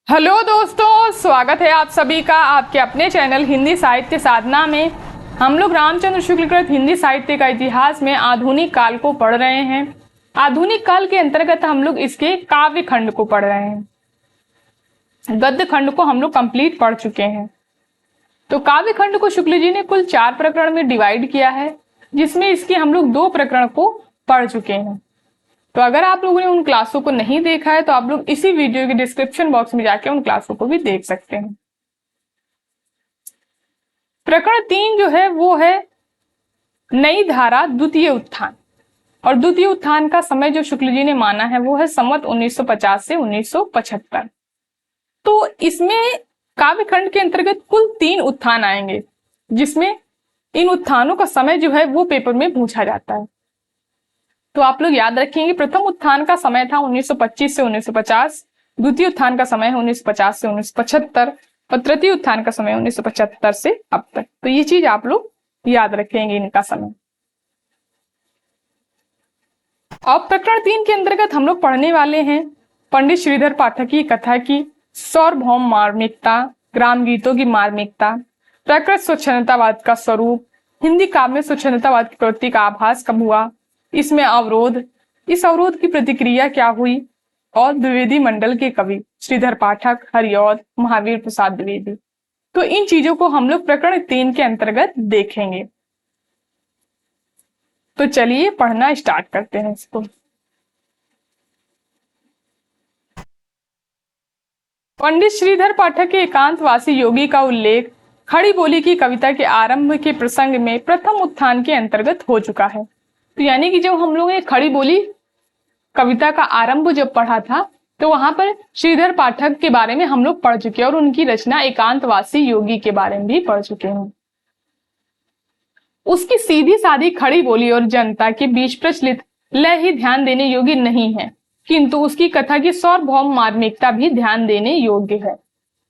Hello दोस्तों, स्वागत है आप सभी का आपके अपने चैनल हिंदी साहित्य साधना में। हम लोग रामचंद्र शुक्ल कृत हिंदी साहित्य का इतिहास में आधुनिक काल को पढ़ रहे हैं। आधुनिक काल के अंतर्गत हम लोग इसके काव्य खंड को पढ़ रहे हैं। गद्य खंड को हम लोग कंप्लीट पढ़ चुके हैं। तो काव्य खंड को शुक्ल जी ने कुल 4 प्रकरण में डिवाइड किया है, जिसमें इसके हम लोग 2 प्रकरण को पढ़ चुके हैं। तो अगर आप लोगों ने उन क्लासों को नहीं देखा है तो आप लोग इसी वीडियो के डिस्क्रिप्शन बॉक्स में जाके उन क्लासों को भी देख सकते हैं। प्रकरण 3 जो है वो है नई धारा द्वितीय उत्थान, और द्वितीय उत्थान का समय जो शुक्ल जी ने माना है वो है संवत 1950 से 1975। तो इसमें काव्य खंड के अंतर्गत कुल 3 उत्थान आएंगे, जिसमें इन उत्थानों का समय जो है वो पेपर में पूछा जाता है। तो आप लोग याद रखेंगे, प्रथम उत्थान का समय था 1925 से 1950, द्वितीय उत्थान का समय है 1950 से 1975 और तृतीय उत्थान का समय 1975 से अब तक। तो ये चीज आप लोग याद रखेंगे इनका समय। अब प्रकरण 3 के अंतर्गत हम लोग पढ़ने वाले हैं पंडित श्रीधर पाठक की कथा की सार्वभौम मार्मिकता, ग्राम गीतों की मार्मिकता, प्रकृत स्वच्छंदतावाद का स्वरूप, हिंदी काव्य में स्वच्छंदतावाद की प्रवृत्ति का आभास कब हुआ, इसमें अवरोध, इस अवरोध की प्रतिक्रिया क्या हुई, और द्विवेदी मंडल के कवि श्रीधर पाठक, हरिऔध, महावीर प्रसाद द्विवेदी। तो इन चीजों को हम लोग प्रकरण 3 के अंतर्गत देखेंगे। तो चलिए पढ़ना स्टार्ट करते हैं इसको। पंडित श्रीधर पाठक के एकांतवासी योगी का उल्लेख खड़ी बोली की कविता के आरंभ के प्रसंग में प्रथम उत्थान के अंतर्गत हो चुका है। तो यानी कि जब हम लोगों ने खड़ी बोली कविता का आरंभ जब पढ़ा था तो वहां पर श्रीधर पाठक के बारे में हम लोग पढ़ चुके हैं और उनकी रचना एकांतवासी योगी के बारे में भी पढ़ चुके हैं। उसकी सीधी सादी खड़ी बोली और जनता के बीच प्रचलित लय ही ध्यान देने योग्य नहीं है, किंतु उसकी कथा की सार्वभौम मार्मिकता भी ध्यान देने योग्य है।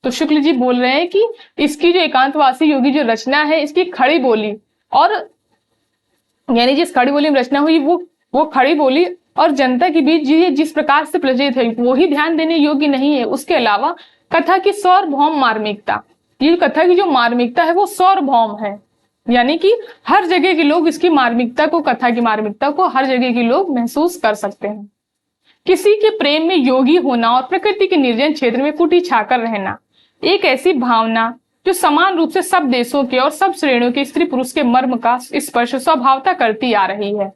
तो शुक्ल जी बोल रहे हैं कि इसकी जो एकांतवासी योगी जो रचना है, इसकी खड़ी बोली और यानी जिस खड़ी बोली में रचना हुई वो खड़ी बोली और जनता के बीच जिस प्रकार से प्रचलित है वो ही ध्यान देने योग्य नहीं है। उसके अलावा कथा की सार्वभौम मार्मिकता, ये कथा की जो मार्मिकता है वो सार्वभौम है, यानी कि हर जगह के लोग इसकी मार्मिकता को, कथा की मार्मिकता को हर जगह के लोग महसूस कर सकते हैं। किसी के प्रेम में योगी होना और प्रकृति के निर्जन क्षेत्र में कुटी छाकर रहना एक ऐसी भावना जो समान रूप से सब देशों के और सब श्रेणियों के स्त्री पुरुष के मर्म का स्पर्श स्वभावता करती आ रही है।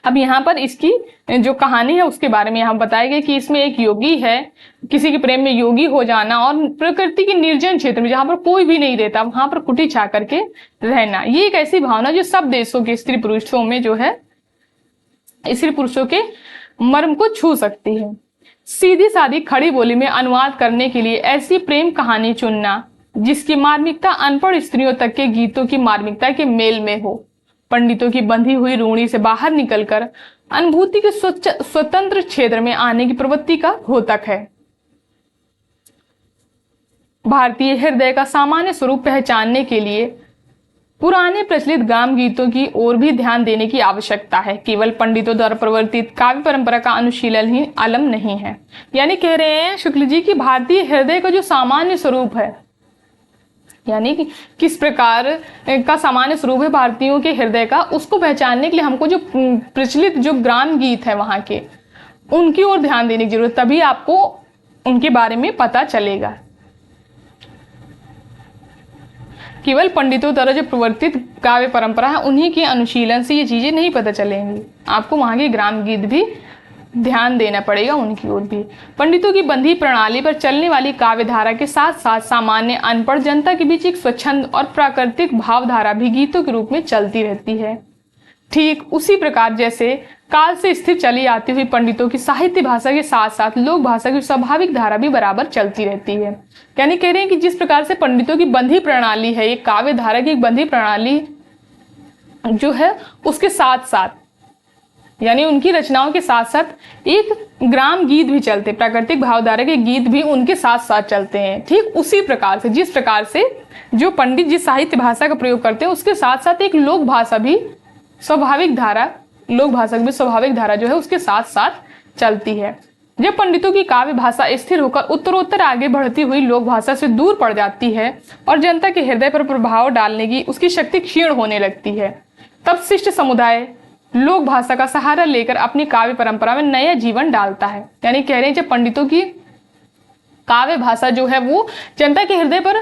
अब यहाँ पर इसकी जो कहानी है उसके बारे में यहाँ बताया गया कि इसमें एक योगी है, किसी के प्रेम में योगी हो जाना और प्रकृति के निर्जन क्षेत्र में जहां पर कोई भी नहीं रहता वहां पर कुटी छा करके रहना, ये एक ऐसी भावना जो सब देशों के स्त्री पुरुषों में जो है स्त्री पुरुषों के मर्म को छू सकती है। सीधी सादी खड़ी बोली में अनुवाद करने के लिए ऐसी प्रेम कहानी चुनना जिसकी मार्मिकता अनपढ़ स्त्रियों तक के गीतों की मार्मिकता के मेल में हो, पंडितों की बंधी हुई रूढ़ी से बाहर निकलकर अनुभूति के स्वतंत्र क्षेत्र में आने की प्रवृत्ति का द्योतक है। भारतीय हृदय का सामान्य स्वरूप पहचानने के लिए पुराने प्रचलित ग्राम गीतों की ओर भी ध्यान देने की आवश्यकता है। केवल पंडितों द्वारा प्रवर्तित काव्य परंपरा का अनुशीलन ही आलम नहीं है। यानी कह रहे हैं शुक्ल जी की भारतीय हृदय का जो सामान्य स्वरूप है, यानी कि किस प्रकार का सामान्य स्वरूप है भारतीयों के हृदय का, उसको पहचानने के लिए हमको जो प्रचलित जो ग्राम गीत है वहां के, उनकी ओर ध्यान देने की जरूरत, तभी आपको उनके बारे में पता चलेगा। केवल पंडितों द्वारा जो प्रवर्तित काव्य परंपरा है उन्हीं के अनुशीलन से ये चीजें नहीं पता चलेंगी, आपको वहां के ग्राम गीत भी ध्यान देना पड़ेगा, उनकी ओर भी। पंडितों की बंधी प्रणाली पर चलने वाली काव्य धारा के साथ साथ सामान्य अनपढ़ जनता के बीच एक स्वच्छंद और प्राकृतिक भावधारा भी गीतों के रूप में चलती रहती है। ठीक उसी प्रकार जैसे काल से स्थिर चली आती हुई पंडितों की साहित्य भाषा के साथ साथ लोक भाषा की स्वाभाविक धारा भी बराबर चलती रहती है। यानी कह रहे हैं कि जिस प्रकार से पंडितों की बंधी प्रणाली है, एक काव्य धारा की एक बंधी प्रणाली जो है उसके साथ साथ यानी उनकी रचनाओं के साथ साथ एक ग्राम गीत भी चलते, प्राकृतिक भावधारा के गीत भी उनके साथ साथ चलते हैं। ठीक उसी प्रकार से जिस प्रकार से जो पंडित जिस साहित्य भाषा का प्रयोग करते हैं उसके साथ साथ एक लोक भाषा भी स्वाभाविक धारा, लोक भाषा की भी स्वाभाविक धारा जो है उसके साथ साथ चलती है। जब पंडितों की काव्य भाषा स्थिर होकर उत्तरोत्तर आगे बढ़ती हुई लोक भाषा से दूर पड़ जाती है और जनता के हृदय पर प्रभाव डालने की उसकी शक्ति क्षीण होने लगती है, तब शिष्ट समुदाय लोक भाषा का सहारा लेकर अपनी काव्य परंपरा में नया जीवन डालता है। यानी कह रहे हैं जब पंडितों की काव्य भाषा जो है वो जनता के हृदय पर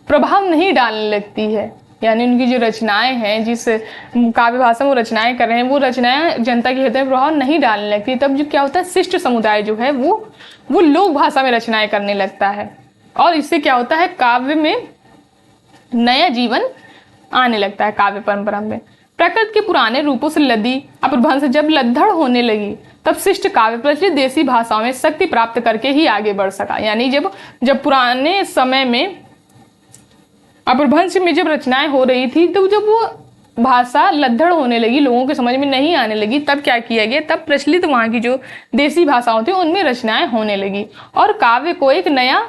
प्रभाव नहीं डालने लगती है, यानी उनकी जो रचनाएं हैं, जिस काव्य भाषा में वो रचनाएं कर रहे हैं, वो रचनाएं जनता के हृदय में प्रभाव नहीं डालने लगती, तब जो क्या होता है, शिष्ट समुदाय जो है वो लोक भाषा में रचनाएं करने लगता है और इससे क्या होता है, काव्य में नया जीवन आने लगता है। काव्य परंपरा में प्रकृति के पुराने रूपों से लदी अपभ्रंश जब लद्दड़ होने लगी, तब शिष्ट काव्य प्रचलित देसी भाषाओं में शक्ति प्राप्त करके ही आगे बढ़ सका। यानी जब पुराने समय में अपभ्रंश में जब रचनाएं हो रही थी, तो जब वो भाषा लद्दड़ होने लगी, लोगों के समझ में नहीं आने लगी, तब क्या किया गया, तब प्रचलित वहाँ की जो देसी भाषाओं थी उनमें रचनाएं होने लगी और काव्य को एक नया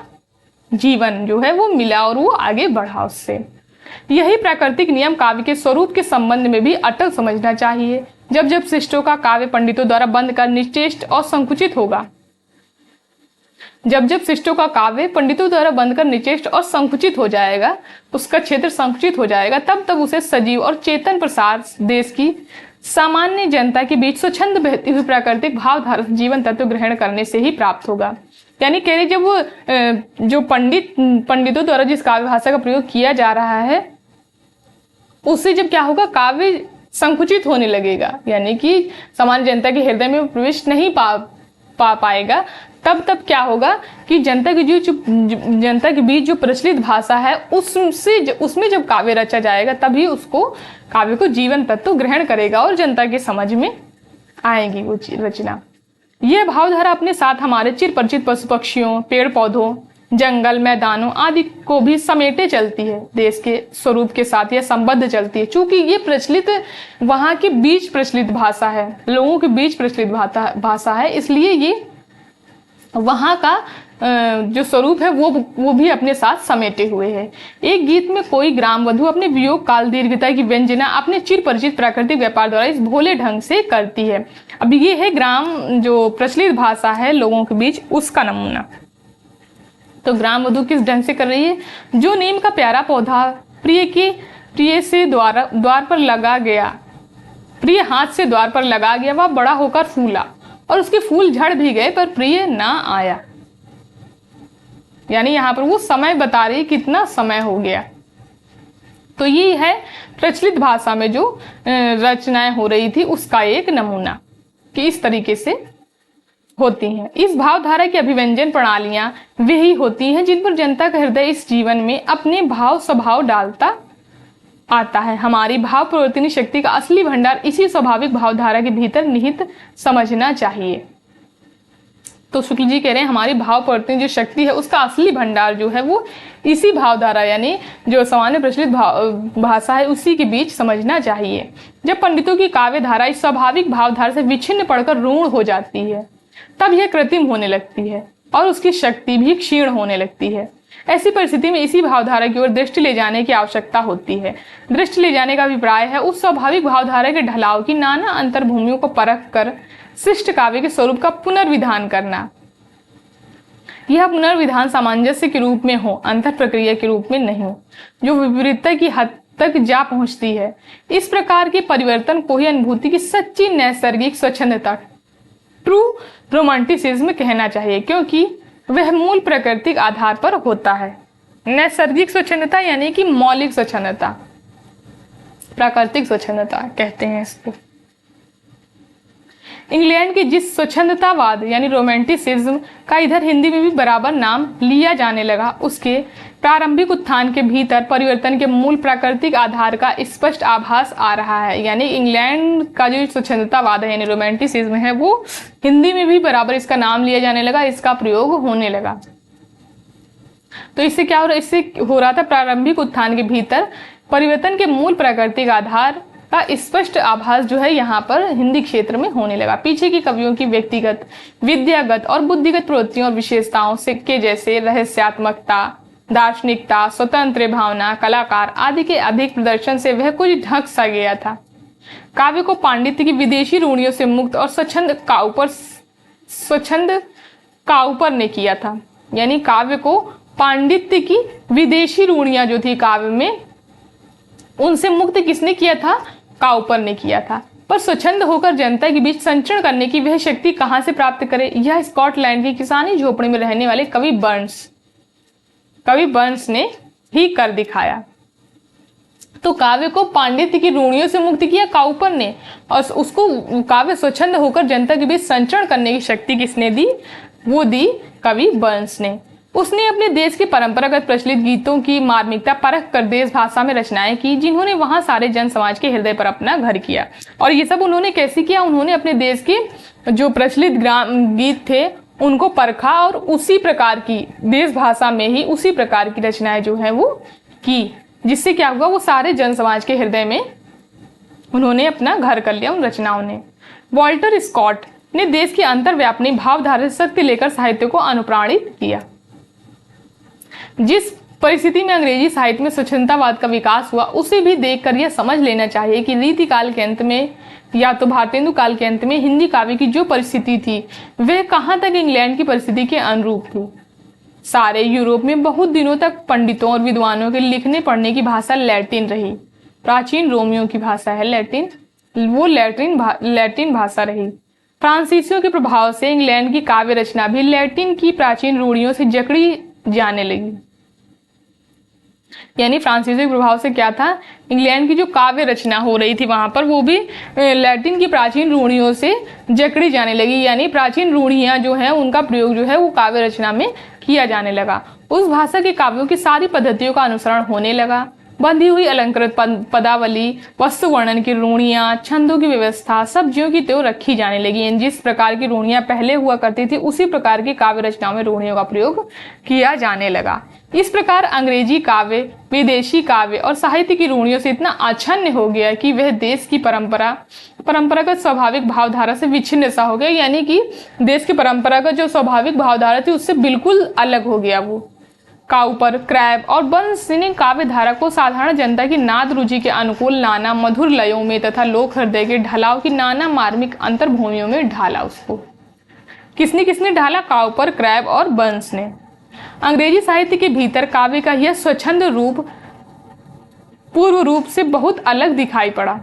जीवन जो है वो मिला और वो आगे बढ़ा उससे। यही प्राकृतिक नियम काव्य के स्वरूप के संबंध में भी अटल समझना चाहिए। जब जब शिष्टों का काव्य पंडितों द्वारा बंद कर निश्चेष्ट और संकुचित होगा, जब जब शिष्टों का काव्य पंडितों द्वारा बंद कर निचेष्ट और संकुचित हो जाएगा, उसका क्षेत्र संकुचित हो जाएगा, तब उसे सजीव और चेतन प्रसार देश की सामान्य जनता के बीच स्वच्छंद बहती हुई प्राकृतिक भावधारा जीवन तत्व ग्रहण करने से ही प्राप्त होगा। यानी कह रहे जब जो पंडितों द्वारा जिस काव्य भाषा का प्रयोग किया जा रहा है, उससे जब क्या होगा, काव्य संकुचित होने लगेगा, यानी कि सामान्य जनता के हृदय में प्रवेश नहीं पाएगा, तब क्या होगा कि जनता के बीच जो प्रचलित भाषा है उसमें जब काव्य रचा जाएगा, तभी उसको काव्य को जीवन तत्व ग्रहण करेगा और जनता के समझ में आएगी वो रचना। यह भावधारा अपने साथ हमारे चिर परिचित पशु पक्षियों, पेड़ पौधों, जंगल, मैदानों आदि को भी समेटे चलती है, देश के स्वरूप के साथ यह संबद्ध चलती है। चूंकि ये प्रचलित वहाँ के बीच प्रचलित भाषा है, लोगों के बीच प्रचलित भाषा है, इसलिए ये वहाँ का जो स्वरूप है वो भी अपने साथ समेटे हुए है। एक गीत में कोई ग्राम वधु अपने वियोग काल दीर्घता की व्यंजना अपने चिर परिचित प्राकृतिक व्यापार द्वारा इस भोले ढंग से करती है। अब ये है ग्राम जो प्रचलित भाषा है लोगों के बीच, उसका नमूना। तो ग्राम वधु किस ढंग से कर रही है, जो नीम का प्यारा पौधा प्रिय से द्वार पर लगा गया, प्रिय हाथ से द्वार पर लगा गया, वह बड़ा होकर फूला और उसके फूल झड़ भी गए पर प्रिय ना आया। यानी यहाँ पर वो समय बता रही कितना समय हो गया। तो ये है प्रचलित भाषा में जो रचनाएं हो रही थी उसका एक नमूना कि इस तरीके से होती हैं। इस भावधारा की अभिव्यंजन प्रणालियां वही होती हैं जिन पर जनता का हृदय इस जीवन में अपने भाव स्वभाव डालता आता है। हमारी भाव प्रवर्तनी शक्ति का असली भंडार इसी स्वाभाविक भावधारा के भीतर निहित समझना चाहिए। तो शुक्ल जी कह रहे हैं हमारी भाव प्रवर्तनी जो शक्ति है उसका असली भंडार जो है वो इसी भावधारा यानी जो सामान्य प्रचलित भाषा है उसी के बीच समझना चाहिए। जब पंडितों की काव्य धारा इस स्वाभाविक भावधारा से विच्छिन्न पड़कर ऋण हो जाती है, तब यह कृत्रिम होने लगती है और उसकी शक्ति भी क्षीण होने लगती है। ऐसी परिस्थिति में इसी भावधारा की ओर दृष्टि ले जाने की आवश्यकता होती है। दृष्टि ले जाने का अभिप्राय है उस स्वाभाविक भावधारा के ढलाव की नाना अंतर्भूमियों को परख कर शिष्ट काव्य के स्वरूप का पुनर्विधान करना। यह पुनर्विधान सामंजस्य के रूप में हो, अंतर प्रक्रिया के रूप में नहीं, जो विपरीतता की हद तक जा पहुंचती है। इस प्रकार के परिवर्तन को ही अनुभूति की सच्ची नैसर्गिक स्वच्छंदता, ट्रू रोमांटिसिज्म कहना चाहिए, क्योंकि वह मूल प्राकृतिक आधार पर होता है। नैसर्गिक स्वच्छंदता यानी कि मौलिक स्वच्छंदता, प्राकृतिक स्वच्छंदता कहते हैं इसको। इंग्लैंड के जिस स्वच्छंदतावाद यानी रोमांटिसिज्म का इधर हिंदी में भी बराबर नाम लिया जाने लगा, उसके प्रारंभिक उत्थान के भीतर परिवर्तन के मूल प्राकृतिक आधार का स्पष्ट आभास आ रहा है। यानी इंग्लैंड का जो स्वच्छंदतावाद है यानी रोमांटिसिज्म है वो हिंदी में भी बराबर इसका नाम लिया जाने लगा, इसका प्रयोग होने लगा। तो इससे क्या हो रहा, इससे हो रहा था प्रारंभिक उत्थान के भीतर परिवर्तन के मूल प्राकृतिक आधार का स्पष्ट आभास जो है यहाँ पर हिंदी क्षेत्र में होने लगा। पीछे की कवियों की व्यक्तिगत, विद्यागत और बुद्धिगत प्रवृत्तियों और विशेषताओं से के जैसे रहस्यात्मकता, दार्शनिकता, स्वतंत्र भावना, कलाकार आदि के अधिक प्रदर्शन से वह कुछ ढक सा गया था। काव्य को पांडित्य की विदेशी रूढ़ियों से मुक्त और स्वच्छंद काउपर ने किया था। यानी काव्य को पांडित्य की विदेशी रूढ़ियां जो थी काव्य में, उनसे मुक्त किसने किया था? काउपर ने किया था। पर स्वच्छंद होकर जनता के बीच संचरण करने की वह शक्ति कहां से प्राप्त करे? यह स्कॉटलैंड की किसानी झोपड़ी में रहने वाले कवि बर्न्स ने ही कर दिखाया। तो काव्य को पांडित्य की रूढ़ियों से मुक्त किया काउपर ने, और उसको काव्य स्वच्छंद होकर जनता के बीच संचरण करने की शक्ति किसने दी? वो दी कवि बर्न्स ने। उसने अपने देश के परंपरागत प्रचलित गीतों की मार्मिकता परख कर देश भाषा में रचनाएं की, जिन्होंने वहां सारे जन समाज के हृदय पर अपना घर किया। और ये सब उन्होंने कैसे किया? उन्होंने अपने देश के जो प्रचलित गीत थे उनको परखा और उसी प्रकार की देश भाषा में ही उसी प्रकार की रचनाएं जो है वो की, जिससे क्या हुआ? वो सारे जन समाज के हृदय में उन्होंने अपना घर कर लिया उन रचनाओं ने। वॉल्टर स्कॉट ने देश की अंतर्व्यापनी भावधारा से शक्ति लेकर साहित्य को अनुप्राणित किया। जिस परिस्थिति में अंग्रेजी साहित्य में स्वच्छंदतावाद का विकास हुआ, उसे भी देखकर यह समझ लेना चाहिए कि रीति काल के अंत में या तो भारतेंदु काल के अंत में हिंदी काव्य की जो परिस्थिति थी वह कहां तक इंग्लैंड की परिस्थिति के अनुरूप थी। सारे यूरोप में बहुत दिनों तक पंडितों और विद्वानों के लिखने पढ़ने की भाषा लैटिन रही। प्राचीन रोमियो की भाषा है लैटिन, वो लैटिन भाषा रही। फ्रांसीसियों के प्रभाव से इंग्लैंड की काव्य रचना भी लैटिन की प्राचीन रूढ़ियों से जकड़ी जाने लगी। यानी फ्रांसीसी के प्रभाव से क्या था? इंग्लैंड की जो काव्य रचना हो रही थी वहां पर, वो भी लैटिन की प्राचीन रूढ़ियों से जकड़ी जाने लगी। यानी प्राचीन रूढ़ियां जो है उनका प्रयोग जो है वो काव्य रचना में किया जाने लगा। उस भाषा के काव्यों की सारी पद्धतियों का अनुसरण होने लगा। बंधी हुई अलंकृत पदावली, वस्तु वर्णन की रूढ़ियां, छंदों की व्यवस्था सब ज्यों की त्यों रखी जाने लगी। जिस प्रकार की रूढ़ियां पहले हुआ करती थी उसी प्रकार की काव्य रचनाओं में रूढ़ियों का प्रयोग किया जाने लगा। इस प्रकार अंग्रेजी काव्य विदेशी काव्य और साहित्य की रूढ़ियों से इतना आच्छन्न हो गया कि वह देश की परंपरागत स्वाभाविक भावधारा से विच्छिन्न सा हो गया। यानी कि देश की परंपरागत जो स्वाभाविक भावधारा थी उससे बिल्कुल अलग हो गया वो। काउपर, क्रैब और बर्न्स ने काव्य धारा को साधारण जनता की नाद रुचि के अनुकूल नाना मधुर लयों में तथा लोक हृदय के ढलाव की नाना मार्मिक अंतर्भूमियों में ढाला। उसको किसने ढाला? काउपर, क्रैब और बर्न्स ने। अंग्रेजी साहित्य के भीतर काव्य का यह स्वच्छंद रूप पूर्व रूप से बहुत अलग दिखाई पड़ा।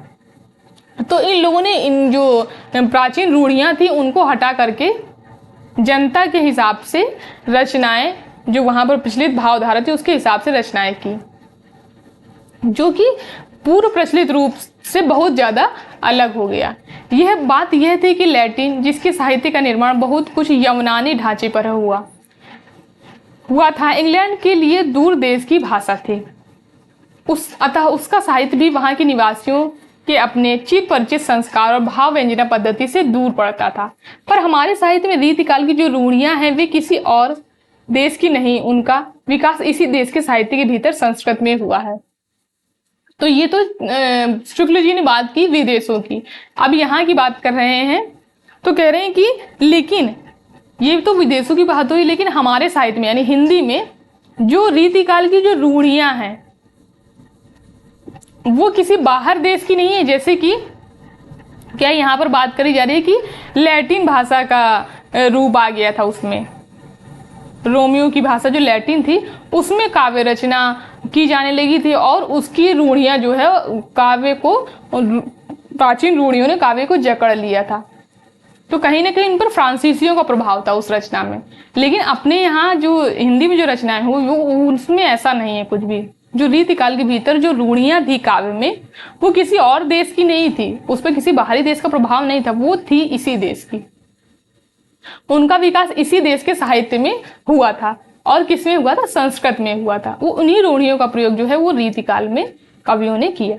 तो इन लोगों ने इन जो प्राचीन रूढ़ियां थी उनको हटा करके जनता के हिसाब से रचनाएं, जो वहां पर प्रचलित भावधारा थी उसके हिसाब से रचनाएं की, जो कि पूर्व प्रचलित रूप से बहुत ज्यादा अलग हो गया। यह बात यह थी कि लैटिन, जिसके साहित्य का निर्माण बहुत कुछ यूनानी ढांचे पर हुआ था, इंग्लैंड के लिए दूर देश की भाषा थी। अतः उसका साहित्य भी वहां के निवासियों के अपने चिर परिचित संस्कार और भाव व्यंजना पद्धति से दूर पड़ता था। पर हमारे साहित्य में रीतिकाल की जो रूढ़ियां हैं वे किसी और देश की नहीं, उनका विकास इसी देश के साहित्य के भीतर संस्कृत में हुआ है। तो ये तो शुक्ल जी ने बात की विदेशों की। अब यहाँ की बात कर रहे हैं तो कह रहे हैं कि लेकिन ये तो विदेशों की बात हुई, लेकिन हमारे साहित्य में यानी हिंदी में जो रीतिकाल की जो रूढ़ियां हैं वो किसी बाहर देश की नहीं है। जैसे कि क्या यहाँ पर बात करी जा रही है कि लैटिन भाषा का रूप आ गया था, उसमें रोमियो की भाषा जो लैटिन थी उसमें काव्य रचना की जाने लगी थी और उसकी रूढ़ियां जो है काव्य को, प्राचीन रूढ़ियों ने काव्य को जकड़ लिया था। तो कहीं ना कहीं इन पर फ्रांसीसियों का प्रभाव था उस रचना में। लेकिन अपने यहाँ जो हिंदी में जो रचनाएं हुई वो उसमें ऐसा नहीं है कुछ भी। जो रीतिकाल के भीतर जो रूढ़ियां थी काव्य में वो किसी और देश की नहीं थी, उस पर किसी बाहरी देश का प्रभाव नहीं था, वो थी इसी देश की। उनका विकास इसी देश के साहित्य में हुआ था। और किसमें हुआ था? संस्कृत में हुआ था। वो उन्हीं रूढ़ियों का प्रयोग जो है वो रीतिकाल में कवियों ने किया।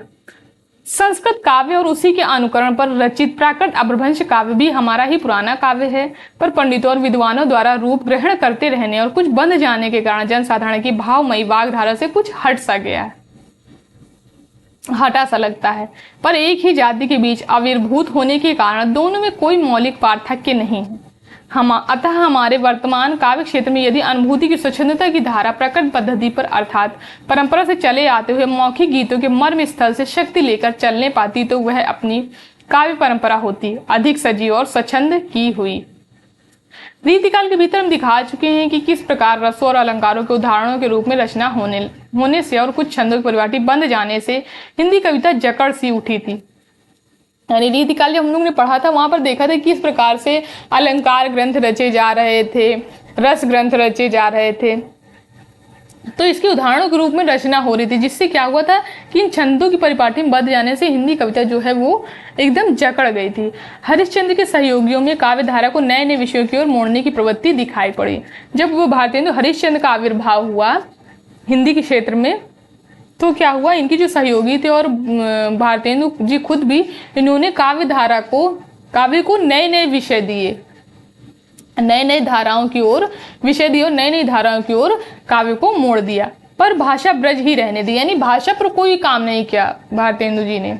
संस्कृत काव्य और उसी के अनुकरण पर रचित प्राकृत अपभ्रंश काव्य भी हमारा ही पुराना काव्य है, पर पंडितों और विद्वानों द्वारा रूप ग्रहण करते रहने और कुछ बंद जाने के कारण जनसाधारण की भावमयी वाग्धारा से कुछ हटा सा लगता है। पर एक ही जाति के बीच आविर्भूत होने के कारण दोनों में कोई मौलिक पार्थक्य नहीं है। अतः हमारे वर्तमान काव्य क्षेत्र में यदि अनुभूति की स्वच्छंदता की धारा प्रकट पद्धति पर अर्थात परंपरा से चले आते हुए मौखिक गीतों के मर्म स्थल से शक्ति लेकर चलने पाती तो वह अपनी काव्य परंपरा होती, अधिक सजीव और स्वच्छंद की हुई। रीतिकाल के भीतर हम दिखा चुके हैं कि किस प्रकार रसों और अलंकारों के उदाहरणों के रूप में रचना होने से और कुछ छंदों की परिपाटी बंद जाने से हिंदी कविता जकड़ सी उठी थी। यानी रीतिकाल जब हम लोग ने पढ़ा था वहां पर देखा था किस प्रकार से अलंकार ग्रंथ रचे जा रहे थे, रस ग्रंथ रचे जा रहे थे, तो इसके उदाहरणों के रूप में रचना हो रही थी, जिससे क्या हुआ था कि इन छंदों की परिपाटी में बदल जाने से हिंदी कविता जो है वो एकदम जकड़ गई थी। हरिश्चंद्र के सहयोगियों में काव्य धारा को नए नए विषयों की ओर मोड़ने की प्रवृत्ति दिखाई पड़ी। जब वो भारतेंदु हरिश्चंद्र का आविर्भाव हुआ हिंदी के क्षेत्र में, तो क्या हुआ, इनके जो सहयोगी थे और भारतेंदु जी खुद भी, इन्होंने काव्य को नए नए विषय दिए, नए नए धाराओं की ओर विषय दिए और नई नई धाराओं की ओर काव्य को मोड़ दिया, पर भाषा ब्रज ही रहने दी। यानी भाषा पर कोई काम नहीं किया भारतेंदु जी ने,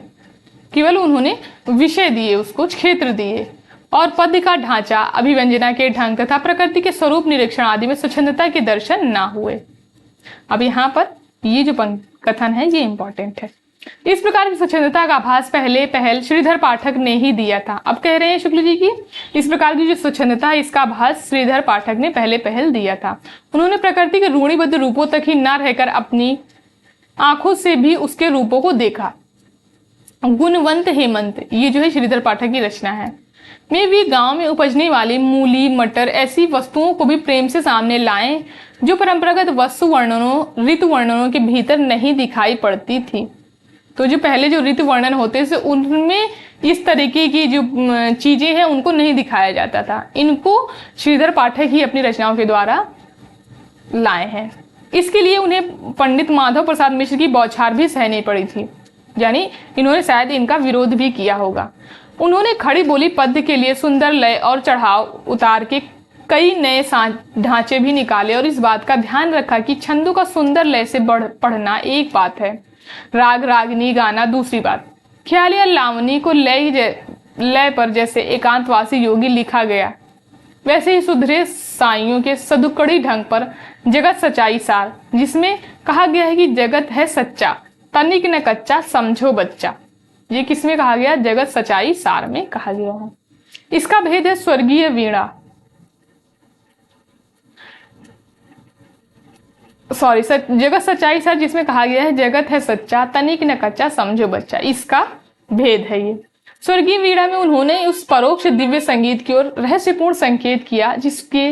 केवल उन्होंने विषय दिए, उसको क्षेत्र दिए, और पद्य का ढांचा, अभिव्यंजना के ढंग तथा प्रकृति के स्वरूप निरीक्षण आदि में स्वच्छंदता के दर्शन ना हुए। अब यहाँ पर ये जो कथन है ये इंपॉर्टेंट है। इस प्रकार की स्वच्छंदता का आभास पहल श्रीधर पाठक ने ही दिया था। अब कह रहे हैं शुक्ल जी की इस प्रकार की जो स्वच्छंदता है इसका आभास श्रीधर पाठक ने पहल दिया था। उन्होंने प्रकृति के रूढ़िबद्ध रूपों तक ही न रहकर अपनी आंखों से भी उसके रूपों को देखा। गुणवंत हेमंत, ये जो है श्रीधर पाठक की रचना है, में भी गांव में उपजने वाली मूली, मटर ऐसी वस्तुओं को भी प्रेम से सामने लाएं जो परंपरागत वस्तु वर्णनों, ऋतु वर्णनों के भीतर नहीं दिखाई पड़ती थी। तो जो पहले जो ऋतु वर्णन होते थे उनमें इस तरीके की जो चीजें हैं उनको नहीं दिखाया जाता था, इनको श्रीधर पाठक ही अपनी रचनाओं के द्वारा लाए हैं। इसके लिए उन्हें पंडित माधव प्रसाद मिश्र की बौछार भी सहनी पड़ी थी, यानी इन्होंने शायद इनका विरोध भी किया होगा। उन्होंने खड़ी बोली पद्य के लिए सुंदर लय और चढ़ाव उतार के कई नए ढांचे भी निकाले और इस बात का ध्यान रखा कि छंदों का सुंदर लय से पढ़ना एक बात है, राग रागनी गाना दूसरी बात। ख्याल या लावनी को लय पर जैसे एकांतवासी योगी लिखा गया, वैसे ही सुधरे साइयों के सदुकड़ी ढंग पर जगत सच्चाई सार, जिसमें कहा गया है कि जगत है सच्चा, तनिक न कच्चा, समझो बच्चा। ये किसमें कहा गया? जगत सच्चाई सार में कहा गया है। इसका भेद है स्वर्गीय वीणा, जगत सच्चाई सार, जिसमें कहा गया है जगत है सच्चा, तनिक न कच्चा, समझो बच्चा। इसका भेद है ये। स्वर्गीय वीणा में उन्होंने उस परोक्ष दिव्य संगीत की ओर रहस्यपूर्ण संकेत किया जिसके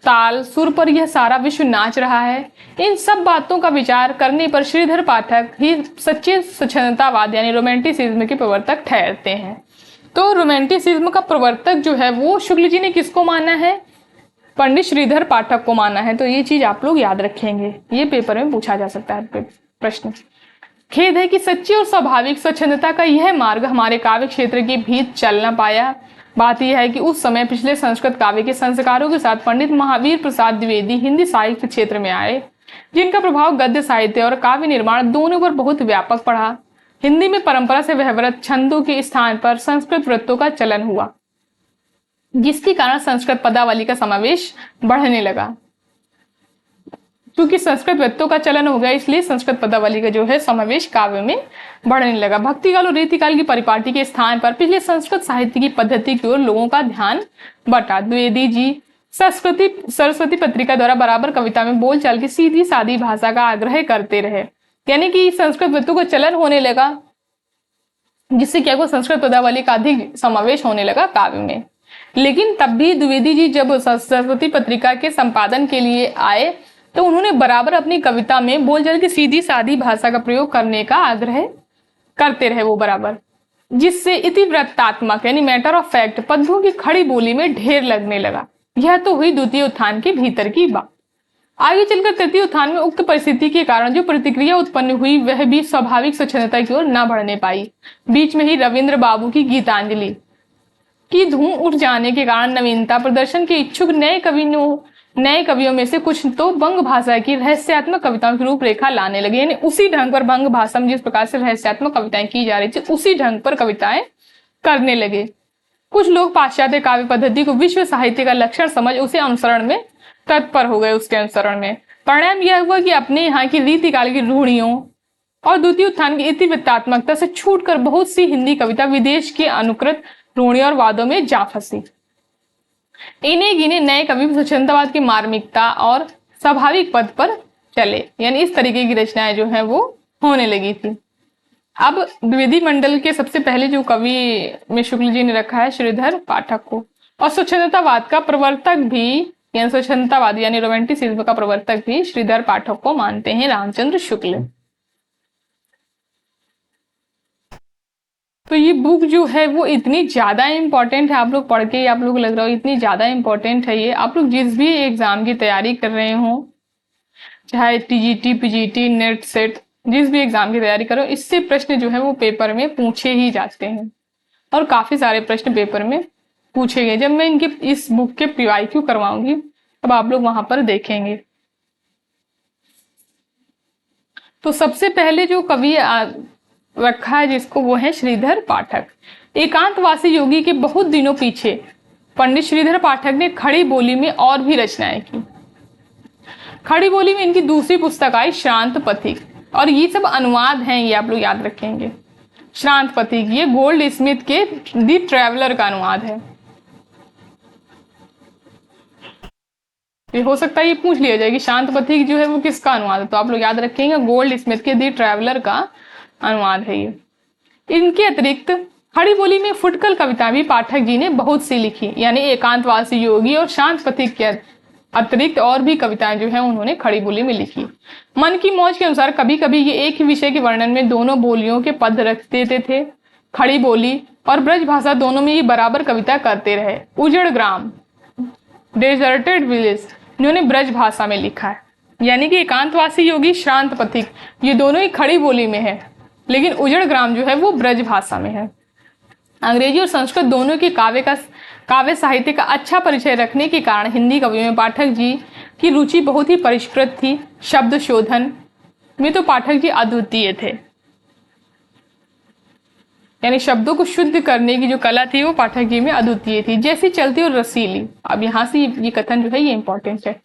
ताल सुर पर यह सारा विश्व नाच रहा है। इन सब बातों का विचार करने पर श्रीधर पाठक ही सच्चे स्वच्छंदतावाद यानी रोमांटिसिज्म के प्रवर्तक ठहरते हैं। तो रोमांटिसिज्म का प्रवर्तक जो है वो शुक्ल जी ने किसको माना है? पंडित श्रीधर पाठक को माना है। तो ये चीज आप लोग याद रखेंगे, ये पेपर में पूछा जा सकता है प्रश्न। खेद है कि सच्ची और स्वाभाविक स्वच्छंदता का यह मार्ग हमारे काव्य क्षेत्र के भीतर चल न पाया। बात यह है कि उस समय पिछले संस्कृत काव्य के संस्कारों के साथ पंडित महावीर प्रसाद द्विवेदी हिंदी साहित्य क्षेत्र में आए, जिनका प्रभाव गद्य साहित्य और काव्य निर्माण दोनों पर बहुत व्यापक पड़ा। हिंदी में परंपरा से व्यवहृत छंदों के स्थान पर संस्कृत वृत्तों का चलन हुआ, जिसके कारण संस्कृत पदावली का समावेश बढ़ने लगा। क्योंकि संस्कृत वृत्तों का चलन हो गया, इसलिए संस्कृत पदावली का जो है समावेश काव्य में बढ़ने लगा। भक्तिकाल और रीतिकाल की परिपाटी के स्थान पर पिछले संस्कृत साहित्य की पद्धति की ओर लोगों का ध्यान बटा। द्विवेदी जी सरस्वती पत्रिका द्वारा बराबर कविता में बोलचाल की सीधी सादी भाषा का आग्रह करते रहे, यानी कि संस्कृत वृत्तों का चलन होने लगा, जिससे क्या हुआ, संस्कृत पदावली का अधिक समावेश होने लगा काव्य में। लेकिन तब भी द्विवेदी जी जब सरस्वती पत्रिका के संपादन के लिए आए तो उन्होंने बराबर अपनी कविता में बोलचाल की सीधी सादी भाषा का प्रयोग करने का आग्रह करते रहे वो बराबर, जिससे इतिवृत्तात्मक यानी मैटर ऑफ फैक्ट पद्यों की खड़ी बोली में ढेर लगने लगा। यह तो हुई द्वितीय उत्थान के भीतर की बात। आगे चलकर तृतीय उत्थान में उक्त परिस्थिति के कारण जो प्रतिक्रिया उत्पन्न हुई वह भी स्वाभाविक स्वच्छंदता की ओर न बढ़ने पाई। बीच में ही रविंद्र बाबू की गीतांजलि की धूम उठ जाने के कारण नवीनता प्रदर्शन के इच्छुक नए कवियों में से कुछ तो बंग भाषा की रहस्यात्मक कविताओं की रूपरेखा लाने लगे, यानी उसी ढंग पर बंग भाषा में जिस प्रकार से रहस्यात्मक कविताएं की जा रही थी उसी ढंग पर कविताएं करने लगे। कुछ लोग पाश्चात्य काव्य पद्धति को विश्व साहित्य का लक्षण समझ उसे अनुसरण में तत्पर हो गए। उसके अनुसरण में परिणाम यह हुआ कि अपने यहाँ की रीतिकाल की रूढ़ियों और द्वितीय उत्थान की इतिवृत्तात्मकता से छूटकर बहुत सी हिंदी कविता विदेश के अनुकृत रूढ़ियों और वादों में जा फंसी। इन्हें गिने नए कवि स्वच्छंदवाद की मार्मिकता और स्वाभाविक पद पर चले, यानी इस तरीके की रचनाएं जो है वो होने लगी थी। अब द्विवेदी मंडल के सबसे पहले जो कवि में शुक्ल जी ने रखा है श्रीधर पाठक को, और स्वच्छंदतावाद का प्रवर्तक भी, यानी स्वच्छंदतावाद यानी रोमांटिसिज्म का प्रवर्तक भी श्रीधर पाठक को मानते हैं रामचंद्र शुक्ल। तो ये बुक जो है वो इतनी ज्यादा इंपॉर्टेंट है, आप लोग पढ़ के आप लोग लग रहा हो इतनी ज्यादा इंपॉर्टेंट है ये। आप लोग जिस भी एग्जाम की तैयारी कर रहे हो, चाहे टीजीटी, पीजीटी, नेट, सेट, जिस भी एग्जाम की तैयारी करो, इससे प्रश्न जो है वो पेपर में पूछे ही जाते हैं, और काफी सारे प्रश्न पेपर में पूछे गए। जब मैं इनके इस बुक के पीवाईक्यू करवाऊंगी तब आप लोग वहां पर देखेंगे। तो सबसे पहले जो कवि रखा है जिसको, वो है श्रीधर पाठक। एकांतवासी योगी के बहुत दिनों पीछे पंडित श्रीधर पाठक ने खड़ी बोली में और भी रचनाएं की। खड़ी बोली में इनकी दूसरी पुस्तक आई श्रांत पथिक, और ये सब अनुवाद हैं, ये आप लोग याद रखेंगे। श्रांत पथिक ये गोल्ड स्मिथ के दी ट्रेवलर का अनुवाद है। ये हो सकता है ये पूछ लिया जाए कि शांत पथिक जो है वो किसका अनुवाद है, तो आप लोग याद रखेंगे गोल्ड स्मिथ के दी ट्रेवलर का अनुवाद है ये। इनके अतिरिक्त खड़ी बोली में फुटकल कविता भी पाठक जी ने बहुत सी लिखी, यानी एकांतवासी योगी और शांत पथिक के अतिरिक्त और भी कविताएं जो है उन्होंने खड़ी बोली में लिखी। मन की मौज के अनुसार कभी कभी ये एक ही विषय के वर्णन में दोनों बोलियों के पद रख देते थे। खड़ी बोली और ब्रज भाषा दोनों में ये बराबर कविता करते रहे। उजड़ ग्राम, डेजर्टेड विलेज, इन्होंने ब्रज भाषा में लिखा है, यानी कि एकांतवासी योगी, श्रांत पथिक, ये दोनों ही खड़ी बोली में है, लेकिन उजड़ ग्राम जो है वो ब्रज भाषा में है। अंग्रेजी और संस्कृत दोनों की काव्य साहित्य का अच्छा परिचय रखने के कारण हिंदी कवियों में पाठक जी की रुचि बहुत ही परिष्कृत थी। शब्द शोधन में तो पाठक जी अद्वितीय थे, यानी शब्दों को शुद्ध करने की जो कला थी वो पाठक जी में अद्वितीय थी। जैसी चलती और रसीली, अब यहाँ से ये कथन जो है ये इंपॉर्टेंट है।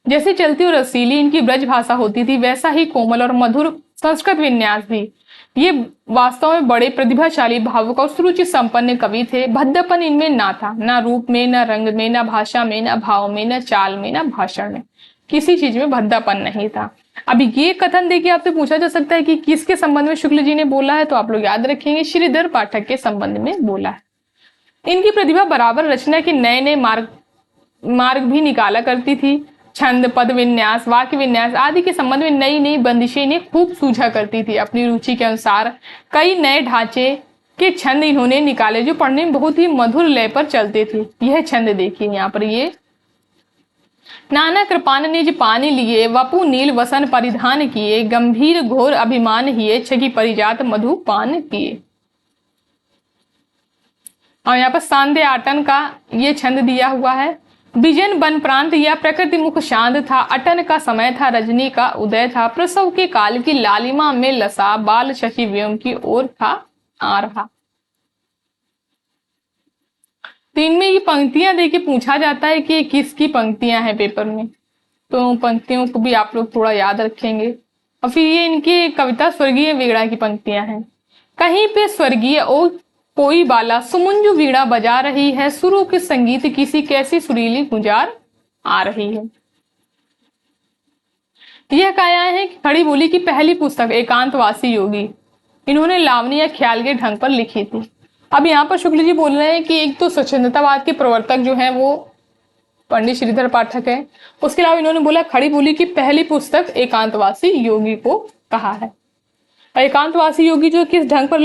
जैसी चलती और रसीली इनकी ब्रज भाषा होती थी, वैसा ही कोमल और मधुर संस्कृत विन्यास भी। ये वास्तव में बड़े प्रतिभाशाली, भावुक और सुरुचि संपन्न कवि थे। भद्दापन इनमें ना था, ना रूप में, ना रंग में, ना भाषा में, ना भाव में, ना चाल में, ना भाषण में, किसी चीज में भद्दापन नहीं था। अब ये कथन देखिए आपसे पूछा जा सकता है कि किसके संबंध में शुक्ल जी ने बोला है, तो आप लोग याद रखेंगे श्रीधर पाठक के संबंध में बोला है। इनकी प्रतिभा बराबर रचना के नए नए मार्ग भी निकाला करती थी। छंद, पद विन्यास, वाक्य विन्यास आदि के संबंध में नई नई बंदिशें इन्हें खूब सूझा करती थी। अपनी रुचि के अनुसार कई नए ढांचे के छंद इन्होंने निकाले जो पढ़ने में बहुत ही मधुर लय पर चलते थे। यह छंद देखिए यहाँ पर, ये नाना कृपान निज पानी लिए, वपु नील वसन परिधान किए, गंभीर घोर अभिमान हिए, छगी परिजात मधु पान किए। और यहाँ पर सांदे आटन का ये छंद दिया हुआ है। बिजन वन प्रांत या प्रकृति मुख शांत था, अटन का समय था, रजनी का उदय था, प्रसव के काल की लालिमा में लसा, बाल शशि व्योम की ओर था आ रहा। तो इनमें ये पंक्तियां देके पूछा जाता है कि किसकी पंक्तियां हैं पेपर में, तो पंक्तियों को भी आप लोग थोड़ा याद रखेंगे। और फिर ये इनकी कविता स्वर्गीय वीणा की पंक्तियां हैं। कहीं पे स्वर्गीय ओ कोई बाला सुमुंजु वीणा बजा रही है, सुरों के संगीत किसी कैसी सुरीली गुंजार आ रही है। यह कायाएं है कि खड़ी बोली की पहली पुस्तक एकांतवासी योगी इन्होंने लावनी या ख्याल के ढंग पर लिखी थी। अब यहाँ पर शुक्ल जी बोल रहे हैं कि एक तो स्वच्छंदतावाद के प्रवर्तक जो है वो पंडित श्रीधर पाठक है, उसके अलावा इन्होंने बोला खड़ी बोली की पहली पुस्तक एकांतवासी योगी को कहा है। एकांतवासी योगी जो किस ढंग पर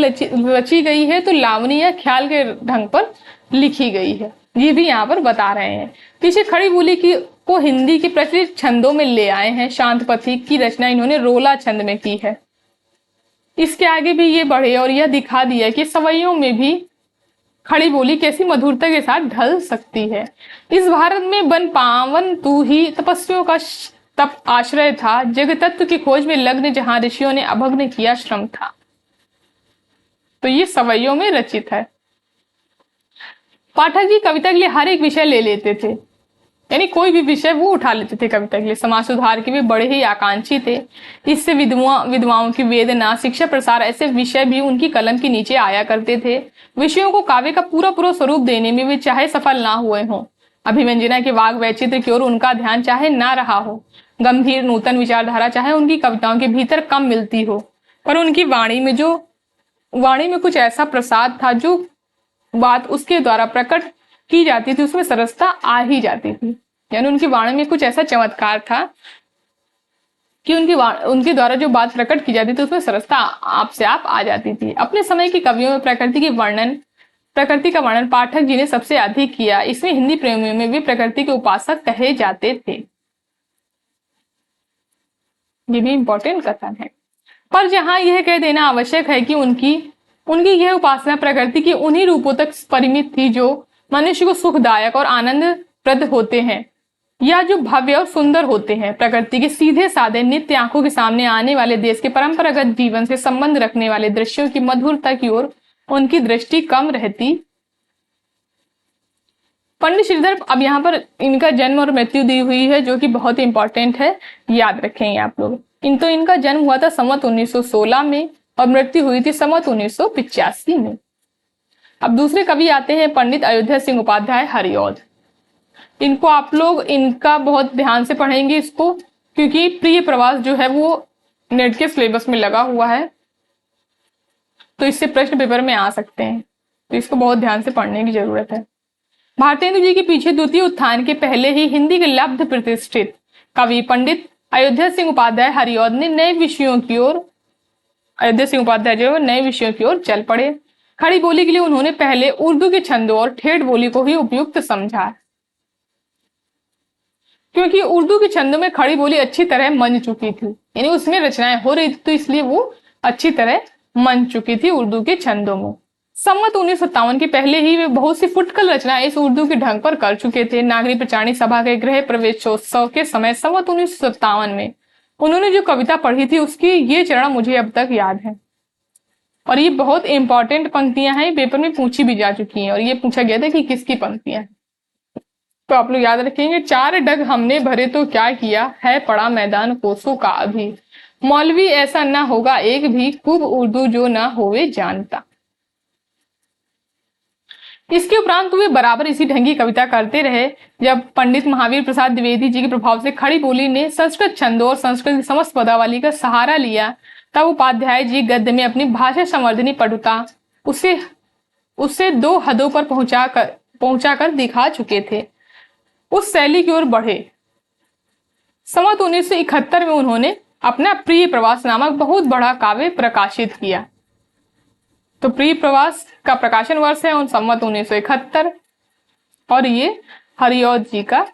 रची गई है, तो लावनी या ख्याल के ढंग पर लिखी गई है, ये भी यहाँ पर बता रहे हैं। पीछे खड़ी बोली की को हिंदी के प्रचलित छंदों में ले आए हैं। शांत पथिक की रचना इन्होंने रोला छंद में की है। इसके आगे भी ये बढ़े और यह दिखा दिया कि सवैयों में भी खड़ी बोली कैसी मधुरता के साथ ढल सकती है। इस भारत में वन पावन तू ही तपस्वियों का तप आश्रय था, जग तत्व की खोज में लग्न जहां ऋषियों ने अभग्न किया श्रम था। तो ये सवैयों में रचित है। पाठक जी कविता के लिए हर एक विषय ले लेते थे, यानी कोई भी विषय वो उठा लेते थे कविता के लिए। समाज सुधार के भी बड़े ही आकांक्षी थे। इससे विधवाओं की वेदना, शिक्षा प्रसार ऐसे विषय भी उनकी कलम के नीचे आया करते थे। विषयों को काव्य का पूरा पूरा स्वरूप देने में वे चाहे सफल ना हुए हों, अभिव्यंजना के वाग वैचित्र्य की ओर उनका ध्यान चाहे ना रहा हो, गंभीर नूतन विचारधारा चाहे उनकी कविताओं के भीतर कम मिलती हो, पर उनकी वाणी में कुछ ऐसा प्रसाद था, जो बात उसके द्वारा प्रकट की जाती थी उसमें सरसता आ ही जाती थी। यानी उनकी वाणी में कुछ ऐसा चमत्कार था कि उनके द्वारा जो बात प्रकट की जाती थी उसमें सरसता आप से आप आ जाती थी। अपने समय की कवियों में प्रकृति का वर्णन पाठक जी ने सबसे अधिक किया। इसमें हिंदी प्रेमियों में वे प्रकृति के उपासक कहे जाते थे। ये भी इंपॉर्टेंट कथन है। पर जहां यह कह देना आवश्यक है कि उनकी यह उपासना प्रकृति के उन्हीं रूपों तक परिमित थी जो मनुष्य को सुखदायक और आनंदप्रद होते हैं, या जो भव्य और सुंदर होते हैं। प्रकृति के सीधे साधे नित्य आंखों के सामने आने वाले देश के परंपरागत जीवन से संबंध रखने वाले दृश्यों की मधुरता की ओर उनकी दृष्टि कम रहती। पंडित श्रीधर, अब यहाँ पर इनका जन्म और मृत्यु दी हुई है, जो कि बहुत इंपॉर्टेंट है, याद रखेंगे आप लोग। इनका जन्म हुआ था संवत 1916 में और मृत्यु हुई थी संवत 1985 में। अब दूसरे कवि आते हैं पंडित अयोध्या सिंह उपाध्याय हरिऔध। इनको आप लोग इनका बहुत ध्यान से पढ़ेंगे इसको, क्योंकि प्रिय प्रवास जो है वो नेट के सिलेबस में लगा हुआ है, तो इससे प्रश्न पेपर में आ सकते हैं, तो इसको बहुत ध्यान से पढ़ने की जरूरत है। भारतेंदु जी के पीछे द्वितीय उत्थान के पहले ही हिंदी के लब्ध प्रतिष्ठित कवि पंडित अयोध्या सिंह उपाध्याय हरिऔध ने नए विषयों की ओर चल पड़े। खड़ी बोली के लिए उन्होंने पहले उर्दू के छंदों और ठेठ बोली को ही उपयुक्त समझा, क्योंकि उर्दू के छंदों में खड़ी बोली अच्छी तरह मन चुकी थी, यानी उसमें रचनाएं हो रही थी, तो इसलिए वो अच्छी तरह मन चुकी थी उर्दू के छंदों में। संवत 1957 के पहले ही वे बहुत सी फुटकल रचनाएं इस उर्दू के ढंग पर कर चुके थे। नागरी प्रचारणी सभा के गृह प्रवेशोत्सव के समय संवत 1957 में उन्होंने जो कविता पढ़ी थी उसकी ये चरण मुझे अब तक याद है, और ये बहुत इंपॉर्टेंट पंक्तियां हैं, पेपर में पूछी भी जा चुकी हैं, और ये पूछा गया था कि किसकी पंक्तियां हैं, तो आप लोग याद रखेंगे। 4 डग हमने भरे तो क्या किया, है पड़ा मैदान कोसों का अभी, मौलवी ऐसा ना होगा एक भी, खूब उर्दू जो ना होवे जानता। इसके उपरांत वे बराबर इसी ढंग की कविता करते रहे। जब पंडित महावीर प्रसाद द्विवेदी जी के प्रभाव से खड़ी बोली ने संस्कृत छंदों और संस्कृत की समस्त पदावली का सहारा लिया, तब उपाध्याय जी गद्य में अपनी भाषा संवर्धनी पटुता उससे 2 हदों पर पहुंचाकर दिखा चुके थे। उस शैली की ओर बढ़े। संवत 1971 में उन्होंने अपना प्रिय प्रवास नामक बहुत बड़ा काव्य प्रकाशित किया। तो प्रिय प्रवास का प्रकाशन वर्ष है उन संवत 1971, और ये हरिऔध जी का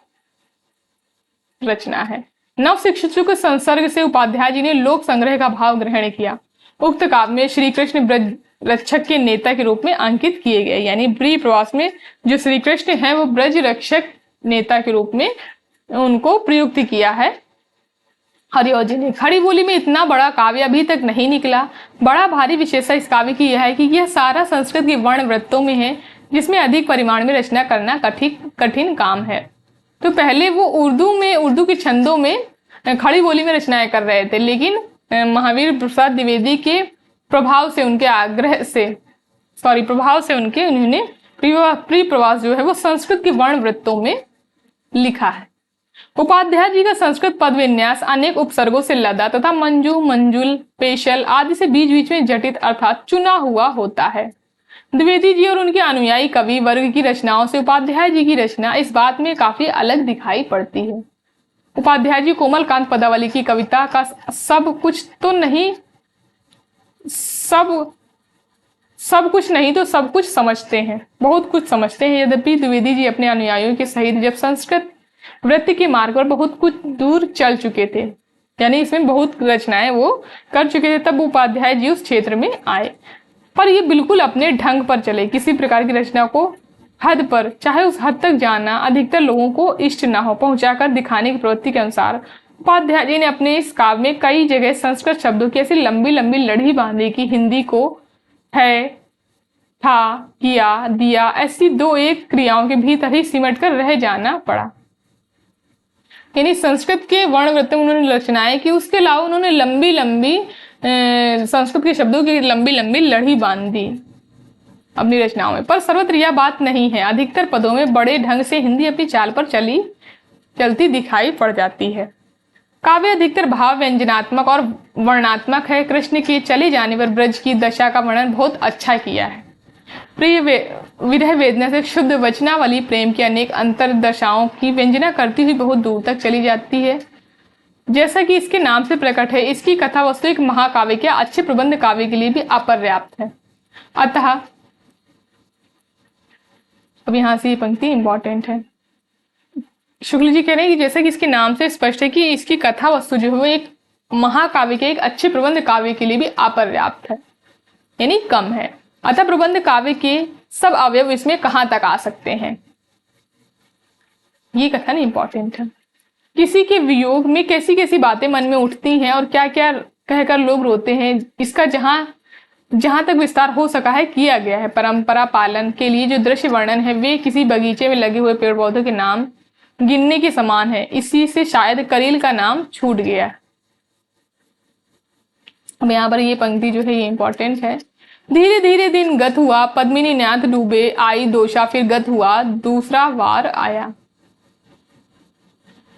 रचना है। नव शिक्षितों के संसर्ग से उपाध्याय जी ने लोक संग्रह का भाव ग्रहण किया। उक्त काव्य में श्री कृष्ण ब्रज रक्षक के नेता के रूप में अंकित किए गए, यानी प्रिय प्रवास में जो श्री कृष्ण है वो ब्रज रक्षक नेता के रूप में उनको प्रयुक्त किया है हरिऔध जी ने। खड़ी बोली में इतना बड़ा काव्य अभी तक नहीं निकला। बड़ा भारी विशेषता इस काव्य की यह है कि यह सारा संस्कृत के वर्ण वृत्तों में है, जिसमें अधिक परिमाण में रचना करना कठिन काम है। तो पहले वो उर्दू के छंदों में खड़ी बोली में रचनाएं कर रहे थे, लेकिन महावीर प्रसाद द्विवेदी के प्रभाव से उन्होंने प्रिय प्रवास जो है वो संस्कृत के वर्ण वृत्तों में लिखा है। उपाध्याय जी का संस्कृत पद विन्यास अनेक उपसर्गों से लदा तथा मंजू, मंजुल, पेशल आदि से बीच बीच में जटित अर्थात चुना हुआ होता है। द्विवेदी जी और उनके अनुयायी कवि वर्ग की रचनाओं से उपाध्याय जी की रचना इस बात में काफी अलग दिखाई पड़ती है। उपाध्याय जी कोमलकांत पदावली की कविता का सब कुछ नहीं तो सब कुछ समझते हैं, बहुत कुछ समझते हैं। यद्यपि द्विवेदी जी अपने अनुयायियों के सहित जब संस्कृत वृत्ति के मार्ग पर बहुत कुछ दूर चल चुके थे, यानी इसमें बहुत रचनाएं वो कर चुके थे, तब उपाध्याय जी उस क्षेत्र में आए। पर ये बिल्कुल अपने ढंग पर चले, किसी प्रकार की रचना को हद पर, चाहे उस हद तक जाना अधिकतर लोगों को इष्ट ना हो, पहुंचाकर दिखाने की प्रवृत्ति के अनुसार उपाध्याय जी ने अपने इस काव्य में कई जगह संस्कृत शब्दों की ऐसी लंबी लंबी लड़ी बांधी कि हिंदी को है, था, किया, दिया ऐसी 2-1 क्रियाओं के भीतर ही सिमट कर रह जाना पड़ा। यानी संस्कृत के वर्ण वृत्त में उन्होंने रचनाएं की, उसके अलावा उन्होंने लंबी लंबी संस्कृत के शब्दों की लंबी लंबी लड़ी बांध दी। अपनी रचनाओं में, पर सर्वत्र यह बात नहीं है। अधिकतर पदों में बड़े ढंग से हिंदी अपनी चाल पर चलती दिखाई पड़ जाती है। काव्य अधिकतर भाव व्यंजनात्मक और वर्णात्मक है। कृष्ण के चले जाने पर ब्रज की दशा का वर्णन बहुत अच्छा किया है। प्रिय विरह वेदना से शुद्ध वचनावली प्रेम की अनेक अंतरदशाओं की व्यंजना करती हुई बहुत दूर तक चली जाती है। जैसा कि इसके नाम से प्रकट है, इसकी कथा वस्तु एक महाकाव्य के अच्छे प्रबंध काव्य के लिए भी अपर्याप्त है। अतः अब यहां से ये पंक्ति इंपॉर्टेंट है। शुक्ल जी कह रहे हैं कि जैसा कि इसके नाम से स्पष्ट है कि इसकी कथा वस्तु जो है वो एक महाकाव्य के, एक अच्छे प्रबंध काव्य के लिए भी अपर्याप्त है, यानी कम है। अतः प्रबंध काव्य के सब अवयव इसमें कहां तक आ सकते हैं, ये कथन इंपॉर्टेंट है। किसी के वियोग में कैसी कैसी बातें मन में उठती हैं और क्या क्या कहकर लोग रोते हैं, इसका जहां तक विस्तार हो सका है किया गया है। परंपरा पालन के लिए जो दृश्य वर्णन है वे किसी बगीचे में लगे हुए पेड़ पौधों के नाम गिनने के समान है। इसी से शायद करील का नाम छूट गया। अब यहाँ पर ये पंक्ति जो है ये इंपॉर्टेंट है। धीरे धीरे दिन गत हुआ, पद्मिनी नाथ डूबे, आई दोषा फिर गत हुआ, दूसरा वार आया।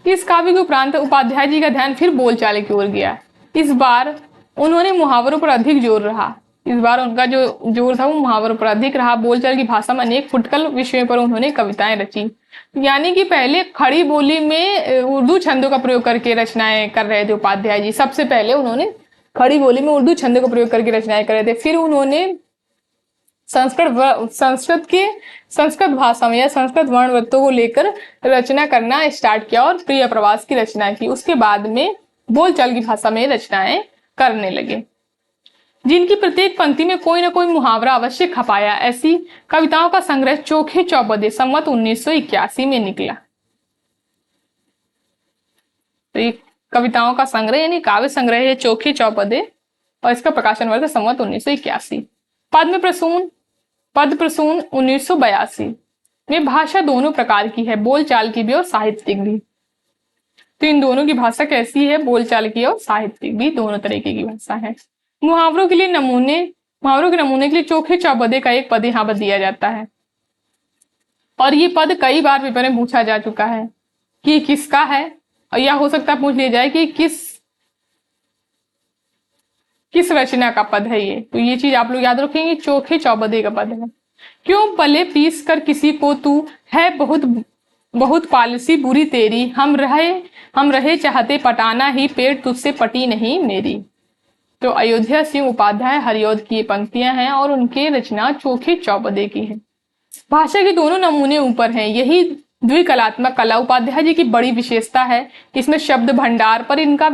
इस काव्य के उपरांत उपाध्याय जी का ध्यान फिर बोलचाल की ओर गया। इस बार उन्होंने मुहावरों पर अधिक जोर रहा। इस बार उनका जो जोर था वो मुहावरों पर अधिक रहा। बोलचाल की भाषा में अनेक फुटकल विषयों पर उन्होंने कविताएं रची। यानी कि पहले खड़ी बोली में उर्दू छंदों का प्रयोग करके रचनाएं कर रहे थे उपाध्याय जी। सबसे पहले उन्होंने खड़ी बोली में उर्दू छंदों का प्रयोग करके रचनाएं कर रहे थे। फिर उन्होंने संस्कृत भाषा में या संस्कृत वर्णवृत्तों को लेकर रचना करना स्टार्ट किया और प्रिय प्रवास की रचना की। उसके बाद में बोलचाल की भाषा में रचनाएं करने लगे, जिनकी प्रत्येक पंक्ति में कोई ना कोई मुहावरा अवश्य खपाया। ऐसी कविताओं का संग्रह चोखे चौपदे संवत 1981 में निकला। तो ये कविताओं का संग्रह यानी काव्य संग्रह है चोखे चौपदे और इसका प्रकाशन वर्ष संवत 1981। पद प्रसून 1982 में भाषा दोनों प्रकार की है, बोलचाल की भी और साहित्यिक भी। तो इन दोनों की भाषा कैसी है, बोलचाल की और साहित्यिक भी, दोनों तरीके की भाषा है। मुहावरों के नमूने के लिए चोखे चौपदे का एक पद यहाँ पर दिया जाता है और ये पद कई बार पेपर में पूछा जा चुका है कि किसका है, और यह हो सकता है पूछ लिया जाए कि किस रचना का पद है ये। तो ये चीज आप लोग याद रखेंगे, चोखे चौपदे का पद है। क्यों पले पीस कर किसी को तू है बहुत पालसी बुरी तेरी, हम रहे चाहते पटाना ही पेट तुझसे पटी नहीं मेरी। तो अयोध्या सिंह उपाध्याय हरिऔध की ये पंक्तियां हैं और उनके रचना चोखे चौपदे की है। भाषा के दोनों नमूने ऊपर हैं, यही द्विकलात्मक कला उपाध्याय जी की बड़ी विशेषता है। इसमें शब्द भंडार पर इनका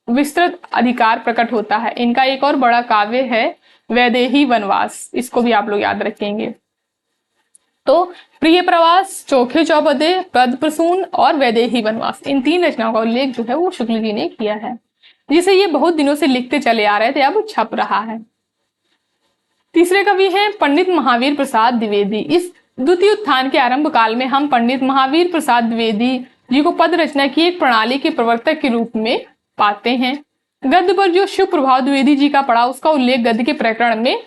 विस्तृत अधिकार प्रकट होता है। इनका एक और बड़ा काव्य है वैदेही वनवास, इसको भी आप लोग याद रखेंगे। तो प्रिय प्रवास, चोखे चौपदे, पद प्रसून और वैदेही वनवास, इन तीन रचनाओं का उल्लेख जो है वो शुक्ल जी ने किया है, जिसे ये बहुत दिनों से लिखते चले आ रहे थे, अब छप रहा है। तीसरे कवि हैं पंडित महावीर प्रसाद द्विवेदी। इस द्वितीय उत्थान के आरंभ काल में हम पंडित महावीर प्रसाद द्विवेदी जी को पद रचना की एक प्रणाली के प्रवर्तक के रूप में पाते हैं। गद्य पर जो शुभ प्रभाव द्विवेदी जी का पड़ा उसका उल्लेख गद्य के प्रकरण में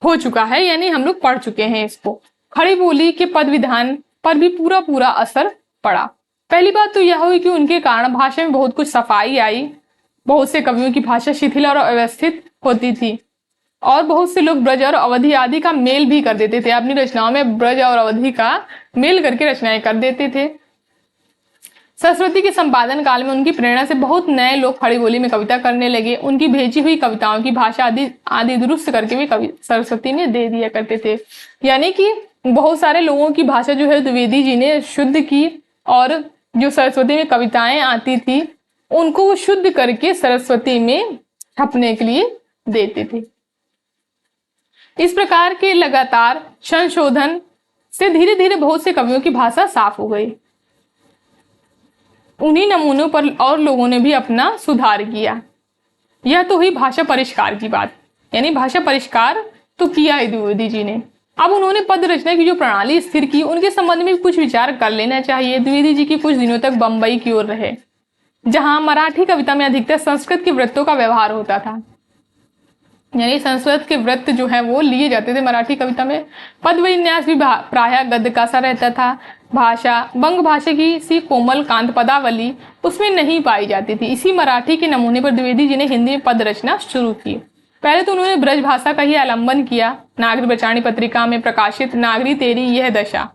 हो चुका है, यानी हम लोग पढ़ चुके हैं इसको। खड़ी बोली के पद विधान पर भी पूरा असर पड़ा। पहली बात तो यह हुई कि उनके कारण भाषा में बहुत कुछ सफाई आई। बहुत से कवियों की भाषा शिथिल और अव्यवस्थित होती थी और बहुत से लोग ब्रज और अवधि आदि का मेल भी कर देते थे। अपनी रचनाओं में ब्रज और अवधि का मेल करके रचनाएं कर देते थे। सरस्वती के संपादन काल में उनकी प्रेरणा से बहुत नए लोग खड़ी बोली में कविता करने लगे। उनकी भेजी हुई कविताओं की भाषा आदि दुरुस्त करके भी कवि सरस्वती ने दे दिया करते थे। यानी कि बहुत सारे लोगों की भाषा जो है द्विवेदी जी ने शुद्ध की और जो सरस्वती में कविताएं आती थी उनको वो शुद्ध करके सरस्वती में छपने के लिए देते थे। इस प्रकार के लगातार संशोधन से धीरे धीरे बहुत से कवियों की भाषा साफ हो गई। उन्हीं नमूनों पर और लोगों ने भी अपना सुधार किया। यह तो हुई भाषा परिष्कार की बात, यानी भाषा परिष्कार तो किया है द्विवेदी जी ने। अब उन्होंने पद रचना की जो प्रणाली स्थिर की उनके संबंध में कुछ विचार कर लेना चाहिए। द्विवेदी जी की कुछ दिनों तक बंबई की ओर रहे, जहां मराठी कविता में अधिकतर संस्कृत के वृत्तों का व्यवहार होता था। यानी संस्कृत के व्रत जो है वो लिए जाते थे मराठी कविता में। पद विन्यास भी प्रायः गद्य का सा रहता था। भाषा बंग भाषा की सी कोमल कांत पदावली उसमें नहीं पाई जाती थी। इसी मराठी के नमूने पर द्विवेदी जी ने हिंदी में पद रचना शुरू की। पहले तो उन्होंने ब्रज भाषा का ही अवलंबन किया। नागरी बचाणी पत्रिका में प्रकाशित नागरी तेरी यह दशा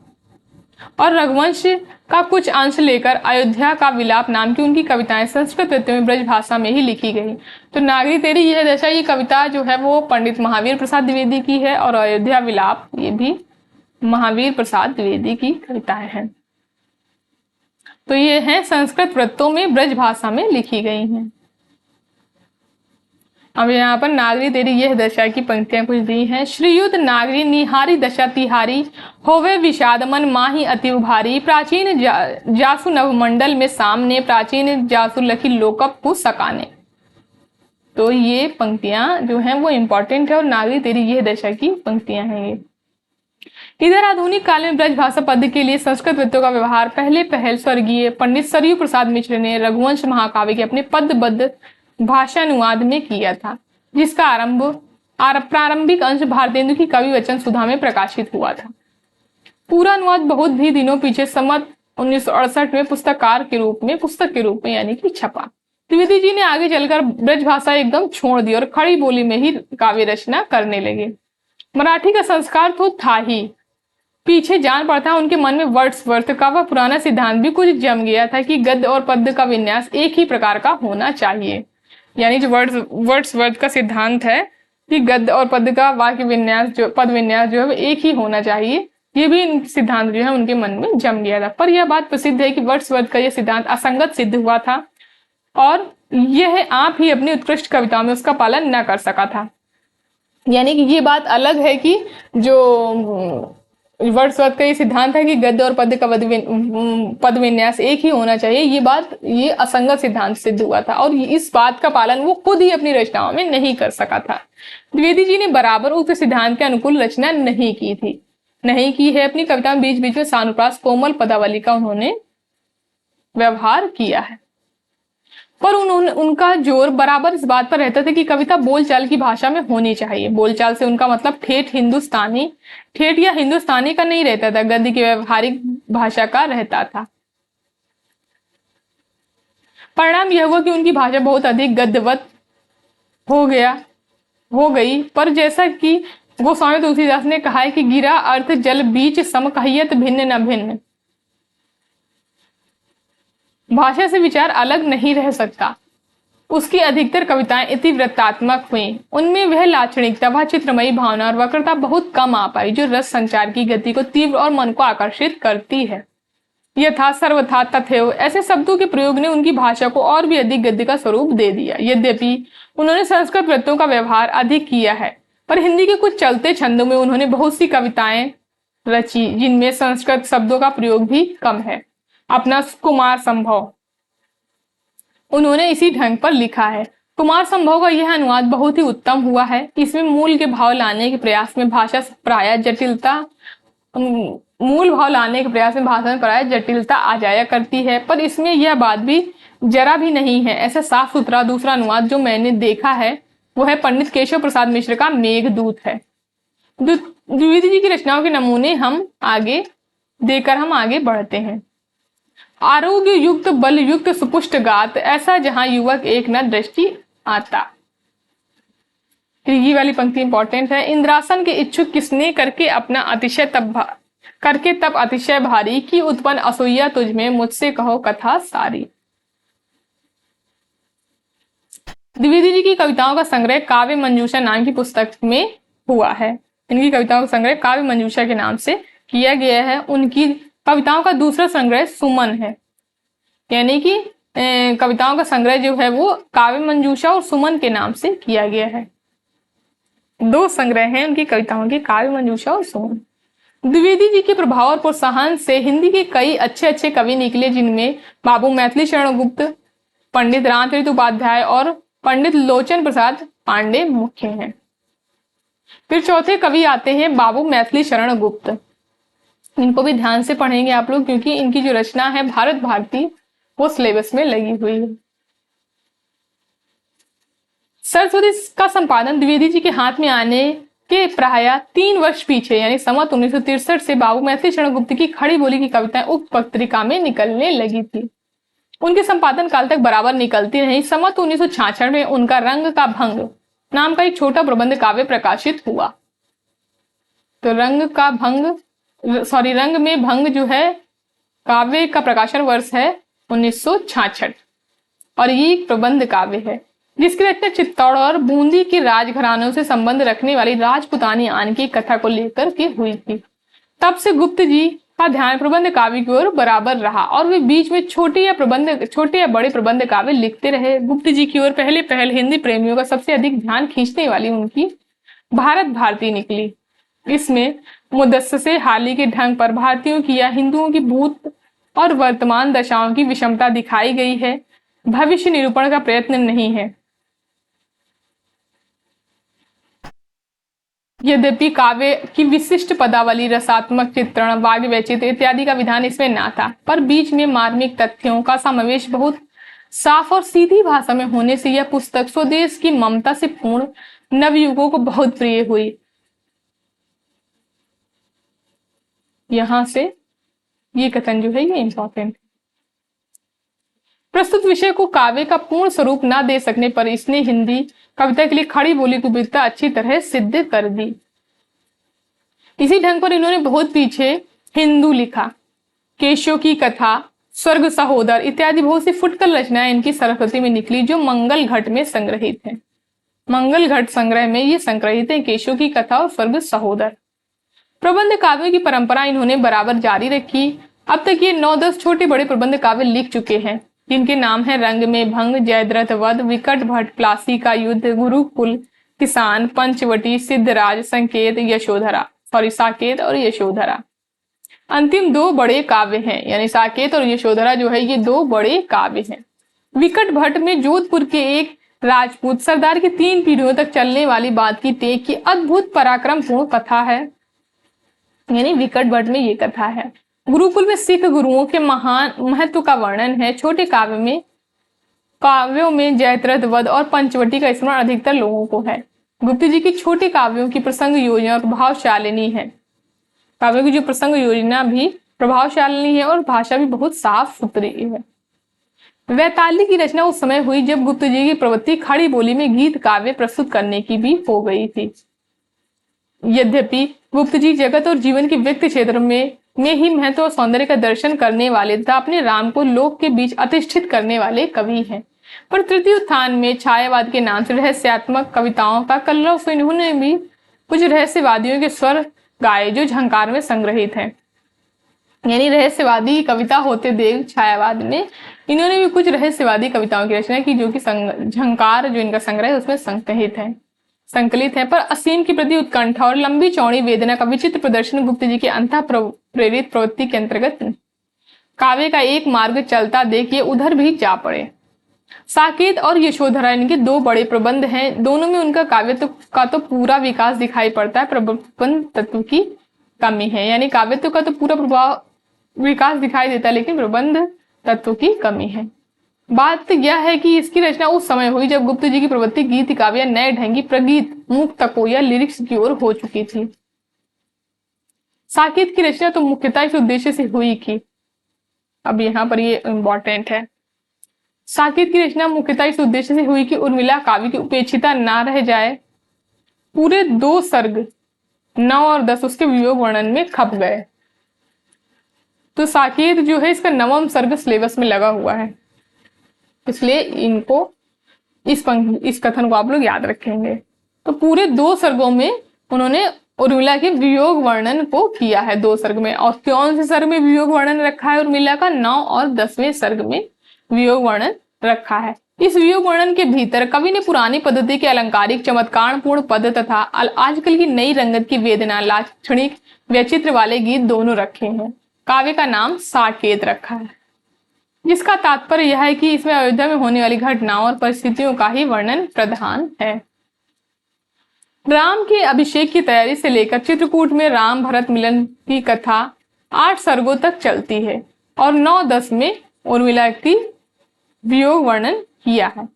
और रघुवंश का कुछ अंश लेकर अयोध्या का विलाप नाम की उनकी कविताएं संस्कृत वृत्ति में ब्रज भाषा में ही लिखी गई। तो नागरी तेरी यह दशा ये कविता जो है वो पंडित महावीर प्रसाद द्विवेदी की है और अयोध्या विलाप ये भी महावीर प्रसाद द्विवेदी की कविताएं हैं। तो ये हैं संस्कृत वृत्तों में ब्रज भाषा में लिखी गई हैं। अब यहाँ पर नागरी तेरी यह दशा की पंक्तियां कुछ दी हैं। श्रीयुत नागरी निहारी दशा तिहारी होवे विषाद मन माही अति भारी प्राचीन जासु नव मंडल में सामने प्राचीन जासु लखी लोकप को सकाने। तो ये पंक्तियां जो हैं वो इंपॉर्टेंट है और नागरी तेरी यह दशा की पंक्तियां हैं ये। इधर आधुनिक काल में ब्रज भाषा पद के लिए संस्कृत वृत्तों का व्यवहार पहल स्वर्गीय पंडित सरयू प्रसाद मिश्र ने रघुवंश महाकाव्य के अपने पदबद्ध भाषानुवाद में किया था, जिसका प्रारंभिक अंश भारतेंदु की कवि वचन सुधा में प्रकाशित हुआ था। पूरा अनुवाद बहुत भी दिनों पीछे सम्मत 1968 में पुस्तक के रूप में यानी कि छपा। द्विवेदी जी ने आगे चलकर ब्रज भाषा एकदम छोड़ दी और खड़ी बोली में ही काव्य रचना करने लगे। मराठी का संस्कार तो था ही, पीछे जान पड़ता उनके मन में वर्ड्सवर्थ का वह पुराना सिद्धांत भी कुछ जम गया था कि गद्य और पद्य का विन्यास एक ही प्रकार का होना चाहिए। यानी जो वर्ड्सवर्थ का सिद्धांत है कि गद्य और पद्य का वाक्य विन्यास जो पद विन्यास जो है वो एक ही होना चाहिए, ये भी सिद्धांत जो है उनके मन में जम गया था। पर यह बात प्रसिद्ध है कि वर्ड्सवर्थ का यह सिद्धांत असंगत सिद्ध हुआ था और यह आप ही अपनी उत्कृष्ट कविताओं में उसका पालन न कर सका था। यानी कि ये बात अलग है कि जो वर्ड्सवर्थ का ये सिद्धांत है कि गद्य और पद्य का पद विन्यास एक ही होना चाहिए, ये असंगत सिद्धांत सिद्ध हुआ था और इस बात का पालन वो खुद ही अपनी रचनाओं में नहीं कर सका था। द्विवेदी जी ने बराबर उक्त सिद्धांत के अनुकूल रचना नहीं की है। अपनी कविता में बीच बीच में सानुप्रास कोमल पदावली का उन्होंने व्यवहार किया है। पर उनका जोर बराबर इस बात पर रहता था कि कविता बोलचाल की भाषा में होनी चाहिए। बोलचाल से उनका मतलब ठेठ या हिंदुस्तानी का नहीं रहता था, गद्य की व्यवहारिक भाषा का रहता था। परिणाम यह हुआ कि उनकी भाषा बहुत अधिक गद्यवत हो गई। पर जैसा कि गोस्वामी तुलसीदास ने कहा है कि गिरा अर्थ जल बीच सम कहियत भिन्न न भिन्न। भाषा से विचार अलग नहीं रह सकता। उसकी अधिकतर कविताएं इतिवृत्तात्मक हुई, उनमें वह लाक्षणिकता, वह चित्रमयी भावना और वक्रता बहुत कम आ पाई जो रस संचार की गति को तीव्र और मन को आकर्षित करती है। यथा, सर्वथा, तथैव ऐसे शब्दों के प्रयोग ने उनकी भाषा को और भी अधिक गद्य का स्वरूप दे दिया। यद्यपि उन्होंने संस्कृत वृत्तों का व्यवहार अधिक किया है, पर हिंदी के कुछ चलते छंदों में उन्होंने बहुत सी कविताएं रची जिनमें संस्कृत शब्दों का प्रयोग भी कम है। अपना कुमार संभव उन्होंने इसी ढंग पर लिखा है। कुमार संभव का यह अनुवाद बहुत ही उत्तम हुआ है। इसमें मूल भाव लाने के प्रयास में भाषा में प्राय जटिलता आ जाया करती है, पर इसमें यह बात भी जरा भी नहीं है। ऐसा साफ सुथरा दूसरा अनुवाद जो मैंने देखा है वो है पंडित केशव प्रसाद मिश्र का मेघदूत है। द्विवेदी जी की रचनाओं के नमूने हम आगे बढ़ते हैं। आरोग्य युक्त बल युक्त सुपुष्ट गात ऐसा जहां युवक एक न दृष्टि आता। ये वाली पंक्ति इंपॉर्टेंट है। इंद्रासन के इच्छुक किसने करके अपना अतिशय तब अतिशय भारी की उत्पन्न असूया तुझमें मुझसे कहो कथा सारी। द्विवेदी जी की कविताओं का संग्रह काव्य मंजूषा नाम की पुस्तक में हुआ है। इनकी कविताओं का संग्रह काव्य मंजूषा के नाम से किया गया है। उनकी कविताओं का दूसरा संग्रह सुमन है, यानी कि कविताओं का संग्रह जो है वो काव्य मंजूषा और सुमन के नाम से किया गया है। दो संग्रह हैं उनकी कविताओं के, काव्य मंजूषा और सुमन। द्विवेदी जी के प्रभाव और प्रोत्साहन से हिंदी के कई अच्छे कवि निकले, जिनमें बाबू मैथिली शरण गुप्त, पंडित रामचरित उपाध्याय और पंडित लोचन प्रसाद पांडे मुख्य हैं। फिर चौथे कवि आते हैं बाबू मैथिली शरण गुप्त। इनको भी ध्यान से पढ़ेंगे आप लोग, क्योंकि इनकी जो रचना है भारत भारती वो सिलेबस में लगी हुई है। सरस्वती का संपादन द्विवेदी जी के हाथ में आने के प्राय 3 वर्ष पीछे यानी संवत 1963 से बाबू मैथिली शरण गुप्त की खड़ी बोली की कविताएं उक्त पत्रिका में निकलने लगी थी। उनके संपादन काल तक बराबर निकलती रही। संवत 1966 में उनका रंग का भंग नाम का एक छोटा प्रबंध काव्य प्रकाशित हुआ। तो रंग में भंग जो है काव्य का प्रकाशन वर्ष है 1966 और ये एक प्रबंध काव्य है जिसकी रचना चित्तौड़ और बूंदी के राजघरानों से संबंध रखने वाली राजपुतानी आन की कथा को लेकर के हुई थी। तब से गुप्त जी का ध्यान प्रबंध काव्य की ओर बराबर रहा और वे बीच में छोटे या बड़े प्रबंध काव्य लिखते रहे। गुप्त जी की ओर पहले हिंदी प्रेमियों का सबसे अधिक ध्यान खींचने वाली उनकी भारत भारती निकली। इसमें मुदस्ससे हाली के ढंग पर भारतीयों की या हिंदुओं की भूत और वर्तमान दशाओं की विषमता दिखाई गई है, भविष्य निरूपण का प्रयत्न नहीं है। यद्यपि काव्य की विशिष्ट पदावली, रसात्मक चित्रण, वाग्य वैचित्र्य इत्यादि का विधान इसमें ना था, पर बीच में मार्मिक तथ्यों का समावेश बहुत साफ और सीधी भाषा में होने से यह पुस्तक स्वदेश की ममता से पूर्ण नवयुगों को बहुत प्रिय हुई। यहां से ये कथन जो है ये इंपॉर्टेंट। प्रस्तुत विषय को काव्य का पूर्ण स्वरूप ना दे सकने पर इसने हिंदी कविता के लिए खड़ी बोली की उपयुक्तता अच्छी तरह सिद्ध कर दी। इसी ढंग पर इन्होंने बहुत पीछे हिंदू लिखा, केशव की कथा, स्वर्ग सहोदर इत्यादि बहुत सी फुटकर रचनाएं इनकी सरस्वती में निकली जो मंगल घट में संग्रहित है। मंगल घट संग्रह में ये संग्रहित है केशव की कथा और स्वर्ग सहोदर। प्रबंध काव्यों की परंपरा इन्होंने बराबर जारी रखी। अब तक ये 9-10 छोटे बड़े प्रबंध काव्य लिख चुके हैं जिनके नाम है रंग में भंग, जयद्रथ वध, विकट भट्ट, प्लासी का युद्ध, गुरुकुल, किसान, पंचवटी, सिद्धराज, साकेत और यशोधरा। अंतिम 2 बड़े काव्य हैं, यानी साकेत और यशोधरा जो है ये 2 बड़े काव्य हैं। विकट भट्ट में जोधपुर के एक राजपूत सरदार की 3 पीढ़ियों तक चलने वाली बात की टेक की अद्भुत पराक्रमपूर्ण कथा है, यानी विकट भट्ट में ये कथा है। गुरुकुल में सिख गुरुओं के महान महत्व का वर्णन है। छोटे काव्यों में जयद्रथ वध और पंचवटी का स्मरण अधिकतर लोगों को है। गुप्त जी की छोटे काव्यों की प्रसंग योजना प्रभावशालिनी है। काव्यों की जो प्रसंग योजना भी प्रभावशालिनी है और भाषा भी बहुत साफ सुथरी है। वैताली की रचना उस समय हुई जब गुप्त जी की प्रवृत्ति खड़ी बोली में गीत काव्य प्रस्तुत करने की भी हो गई थी। यद्यपि गुप्त जी जगत और जीवन के व्यक्ति क्षेत्र में ही महत्व और सौंदर्य का दर्शन करने वाले तथा अपने राम को लोक के बीच अधिष्ठित करने वाले कवि हैं, पर तृतीय उत्थान में छायावाद के नाम से रहस्यात्मक कविताओं का कलरव से इन्होंने भी कुछ रहस्यवादियों के स्वर गाए जो झंकार में संग्रहित हैं। यानी रहस्यवादी कविता होते देव छायावाद में इन्होंने भी कुछ रहस्यवादी कविताओं की रचना की जो कि झंकार जो इनका संग्रह है उसमें संकलित है। पर असीम की प्रति उत्कंठा और लंबी चौड़ी वेदना का विचित्र प्रदर्शन गुप्त जी के अंतः प्रेरित प्रवृत्ति के अंतर्गत काव्य का एक मार्ग चलता देखिए उधर भी जा पड़े। साकेत और यशोधरा इनके 2 बड़े प्रबंध हैं। दोनों में उनका काव्य का तो पूरा विकास दिखाई पड़ता है, प्रबंध तत्व की कमी है। यानी काव्यत्व का तो पूरा विकास दिखाई देता है लेकिन प्रबंध तत्व की कमी है। बात यह है कि इसकी रचना उस समय हुई जब गुप्त जी की प्रवृत्ति गीत काव्य नए ढंगी प्रगीत मुक्तकों या लिरिक्स की ओर हो चुकी थी। साकेत की रचना तो मुख्यतः इस उद्देश्य से हुई थी। अब यहाँ पर ये इंपॉर्टेंट है। साकेत की रचना मुख्यतः इस उद्देश्य से हुई कि उर्मिला काव्य की उपेक्षिता ना रह जाए। पूरे 2 सर्ग 9 और 10 उसके वियोग वर्णन में खप गए। तो साकेत जो है इसका 9वां सर्ग सिलेबस में लगा हुआ है, इसलिए इनको इस कथन को आप लोग याद रखेंगे। तो पूरे 2 सर्गों में उन्होंने उर्मिला के वियोग वर्णन को किया है 2 सर्ग में। और कौन से सर्ग में वियोग वर्णन रखा है उर्मिला का? 9 और 10वें सर्ग में वियोग वर्णन रखा है। इस वियोग वर्णन के भीतर कवि ने पुरानी पद्धति के अलंकारिक चमत्कारपूर्ण पद तथा आजकल की नई रंगत की वेदना लाक्षणिक वैचित्र वाले गीत दोनों रखे हैं। काव्य का नाम साकेत रखा है, जिसका तात्पर्य यह है कि इसमें अयोध्या में होने वाली घटनाओं और परिस्थितियों का ही वर्णन प्रधान है। राम के अभिषेक की तैयारी से लेकर चित्रकूट में राम भरत मिलन की कथा 8 सर्गों तक चलती है और 9-10 में उर्मिला की वियोग वर्णन किया है।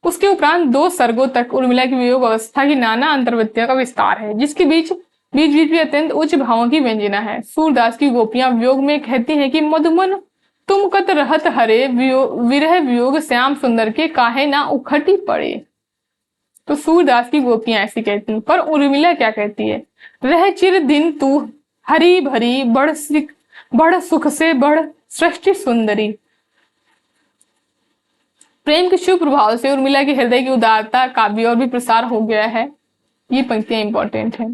उसके उपरांत 2 सर्गों तक उर्मिला की वियोग अवस्था की नाना अंतर्वृत्तियों का विस्तार है, जिसके बीच बीच बीच भी अत्यंत उच्च भावों की व्यंजना है। सूरदास की गोपियां वियोग में कहती हैं कि मधुमन तुम कत रहत हरे, विरह वियोग श्याम सुंदर के काहे ना उखटी पड़े। तो सूरदास की गोपियां ऐसी कहती हैं, पर उर्मिला क्या कहती है? रह चिर दिन तू हरी भरी, बढ़ सुख से बढ़ सृष्टि सुंदरी। प्रेम के शुभ प्रभाव से उर्मिला के हृदय की उदारता का भी और भी प्रसार हो गया है। ये पंक्तियां इंपॉर्टेंट है।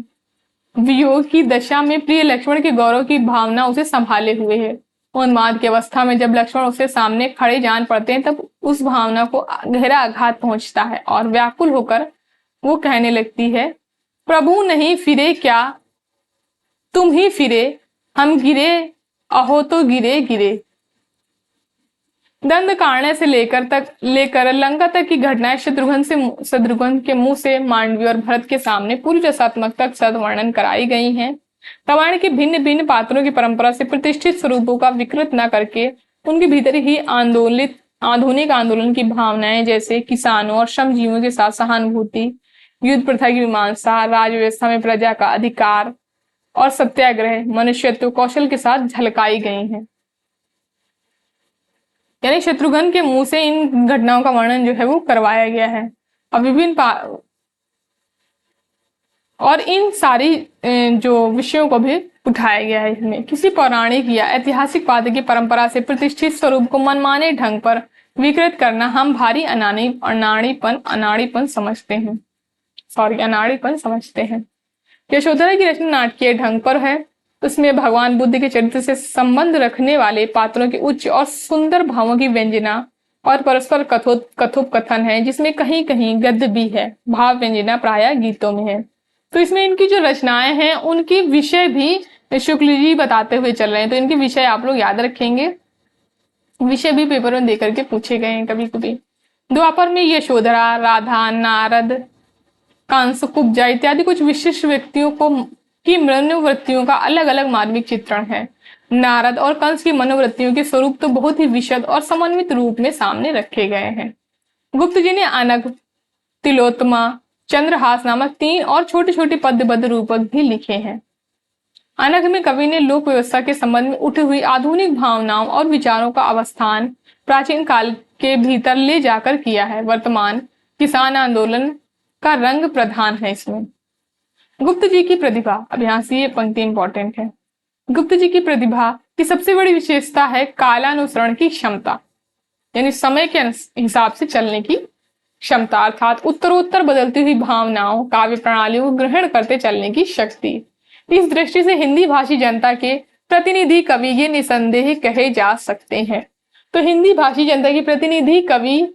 वियोग की दशा में प्रिय लक्ष्मण के गौरव की भावना उसे संभाले हुए है। उन्माद की अवस्था में जब लक्ष्मण उसके सामने खड़े जान पड़ते हैं, तब उस भावना को गहरा आघात पहुंचता है और व्याकुल होकर वो कहने लगती है, प्रभु नहीं फिरे क्या, तुम ही फिरे, हम गिरे अहो तो गिरे गिरे। दंड कारण्य से लेकर लंका तक की घटनाएं शत्रुघ्न के मुंह से मांडवी और भरत के सामने पूरी रसात्मकता के साथ वर्णन कराई गई हैं। रामायण के भिन्न भिन्न पात्रों की परंपरा से प्रतिष्ठित स्वरूपों का विकृत न करके उनके भीतर ही आधुनिक आंदोलन की भावनाएं, जैसे किसानों और श्रमजीवियों के साथ सहानुभूति, युद्ध प्रथा की मीमांसा, राज व्यवस्था में प्रजा का अधिकार और सत्याग्रह, मनुष्यत्व कौशल के साथ झलकाई गई हैं। यानी शत्रुघ्न के मुंह से इन घटनाओं का वर्णन जो है वो करवाया गया है। अब और इन सारी जो विषयों को भी उठाया गया है। इसमें किसी पौराणिक या ऐतिहासिक पात्र की परंपरा से प्रतिष्ठित स्वरूप को मनमाने ढंग पर विकृत करना हम भारी अनाड़ीपन समझते हैं। यशोधरा की रचना नाटकीय ढंग पर है। उसमें भगवान बुद्ध के चरित्र से संबंध रखने वाले पात्रों के उच्च और सुंदर भावों की व्यंजना और परस्पर कथोपकथन है, जिसमें कहीं कहीं गद्य भी है। भाव व्यंजना प्रायः गीतों में है। तो इसमें इनकी जो रचनाएं हैं उनकी विषय भी शुक्ल जी बताते हुए चल रहे हैं, तो इनके विषय आप लोग याद रखेंगे। विषय भी पेपर में देकर के पूछे गए हैं कभी कभी। द्वापर में यशोधरा, राधा, नारद, कंस, कुब्जा इत्यादि कुछ विशिष्ट व्यक्तियों की मनोवृत्तियों का अलग अलग मार्मिक चित्रण है। नारद और कंस की मनोवृत्तियों के स्वरूप तो बहुत ही विशद और समन्वित रूप में सामने रखे गए हैं। गुप्त जी ने अनग, तिलोत्तमा, चंद्रहास नामक 3 और छोटे छोटे पद्यबद्ध रूपक भी लिखे हैं। अनग में कवि ने लोक व्यवस्था के संबंध में उठी हुई आधुनिक भावनाओं और विचारों का अवस्थान प्राचीन काल के भीतर ले जाकर किया है। वर्तमान किसान आंदोलन का रंग प्रधान है इसमें। गुप्त जी की प्रतिभा, अब यहाँ से ये पंक्ति इंपॉर्टेंट है। गुप्त जी की प्रतिभा की सबसे बड़ी विशेषता है कालानुसरण की क्षमता, यानी समय के हिसाब से चलने की क्षमता, अर्थात उत्तरोत्तर बदलती हुई भावनाओं, काव्य प्रणालियों को ग्रहण करते चलने की शक्ति। इस दृष्टि से हिंदी भाषी जनता के प्रतिनिधि कवि ये निसंदेह कहे जा सकते हैं। तो हिंदी भाषी जनता की प्रतिनिधि कवि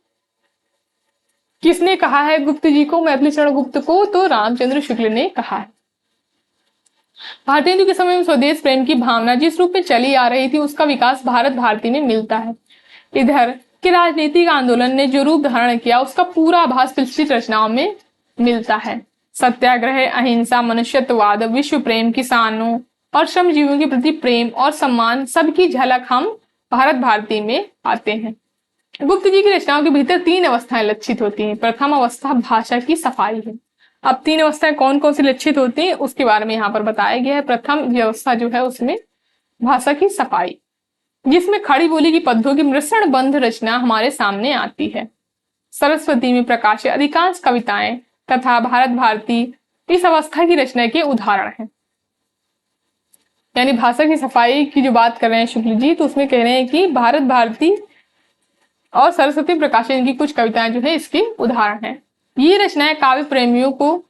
किसने कहा है गुप्त जी को, मैथिली शरण गुप्त को? तो रामचंद्र शुक्ल ने कहा है। भारतेंदु के समय में स्वदेश प्रेम की भावना जिस रूप में चली आ रही थी, उसका विकास भारत भारती में मिलता है। इधर के राजनीतिक आंदोलन ने जो रूप धारण किया, उसका पूरा आभास पिछली रचनाओं में मिलता है। सत्याग्रह, अहिंसा, मनुष्यत्ववाद, विश्व प्रेम, किसानों और श्रमजीवियों के प्रति प्रेम और सम्मान, सबकी झलक हम भारत भारती में पाते हैं। गुप्त जी की रचनाओं के भीतर 3 अवस्थाएं लक्षित होती हैं। प्रथम अवस्था भाषा की सफाई है। अब 3 अवस्थाएं कौन कौन सी लक्षित होती हैं उसके बारे में यहाँ पर बताया गया है। प्रथम व्यवस्था जो है उसमें भाषा की सफाई, जिसमें खड़ी बोली की पद्यों की मिश्रण बंध रचना हमारे सामने आती है। सरस्वती में प्रकाशित अधिकांश कविताएं तथा भारत भारती इस अवस्था की रचना के उदाहरण हैं। यानी भाषा की सफाई की जो बात कर रहे हैं शुक्ल जी, तो उसमें कह रहे हैं कि भारत भारती और सरस्वती प्रकाशित इनकी कुछ कविताएं जो है इसके उदाहरण हैं। ये रचनाएं काव्य प्रेमियों को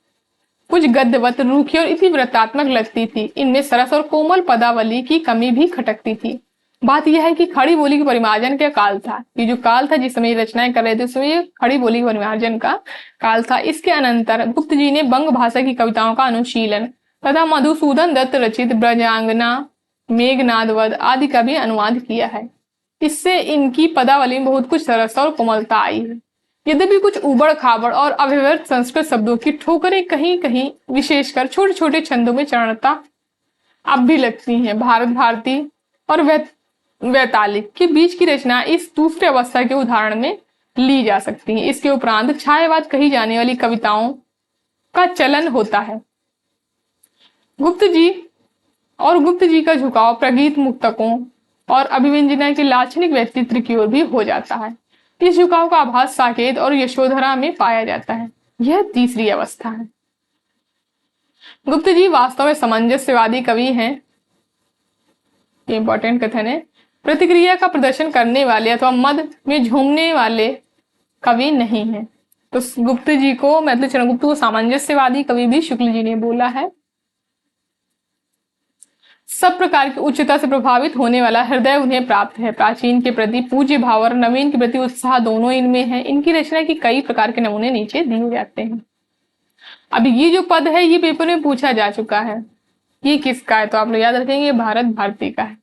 कुछ गद्यवत, रूखी और इतिवृत्तात्मक लगती थी। इनमें सरस और कोमल पदावली की कमी भी खटकती थी। बात यह है कि खड़ी बोली के परिमार्जन का काल था। ये जो काल था जिस समय ये रचनाएं कर रहे थे, उसमें ये खड़ी बोली के परिमार्जन का काल था। इसके अनंतर गुप्त जी ने बंग भाषा की कविताओं का अनुशीलन तथा मधुसूदन दत्त रचित ब्रजांगना, मेघनादवध आदि का भी अनुवाद किया है। इससे इनकी पदावली में बहुत कुछ सरसता और कोमलता आई है। यद्यपि कुछ उबड़ खाबड़ और अव्यवस्थित संस्कृत शब्दों की ठोकरें कहीं कहीं विशेषकर छोटे छोटे छंदों में चरणता अब भी लगती हैं। भारत भारती और वैतालिक के बीच की रचना इस दूसरे अवस्था के उदाहरण में ली जा सकती हैं। इसके उपरांत छायावाद कही जाने वाली कविताओं का चलन होता है। गुप्त जी का झुकाव प्रगीत मुक्तकों और अभिव्यंजना के लाक्षणिक व्यक्तित्व की ओर भी हो जाता है। इस झुकाव का आभास साकेत और यशोधरा में पाया जाता है। यह तीसरी अवस्था है। गुप्त जी वास्तव में सामंजस्यवादी कवि हैं। ये इंपॉर्टेंट कथन है। प्रतिक्रिया का प्रदर्शन करने वाले अथवा मद में झूमने वाले कवि नहीं है। तो गुप्त जी को, मतलब चंद्रगुप्त को सामंजस्यवादी कवि भी शुक्ल जी ने बोला है। सब प्रकार की उच्चता से प्रभावित होने वाला हृदय उन्हें प्राप्त है। प्राचीन के प्रति पूज्य भाव और नवीन के प्रति उत्साह दोनों इनमें है। इनकी रचना की कई प्रकार के नमूने नीचे दिए जाते हैं। अब ये जो पद है ये पेपर में पूछा जा चुका है। ये किसका है? तो आप लोग याद रखेंगे, भारत भारती का है।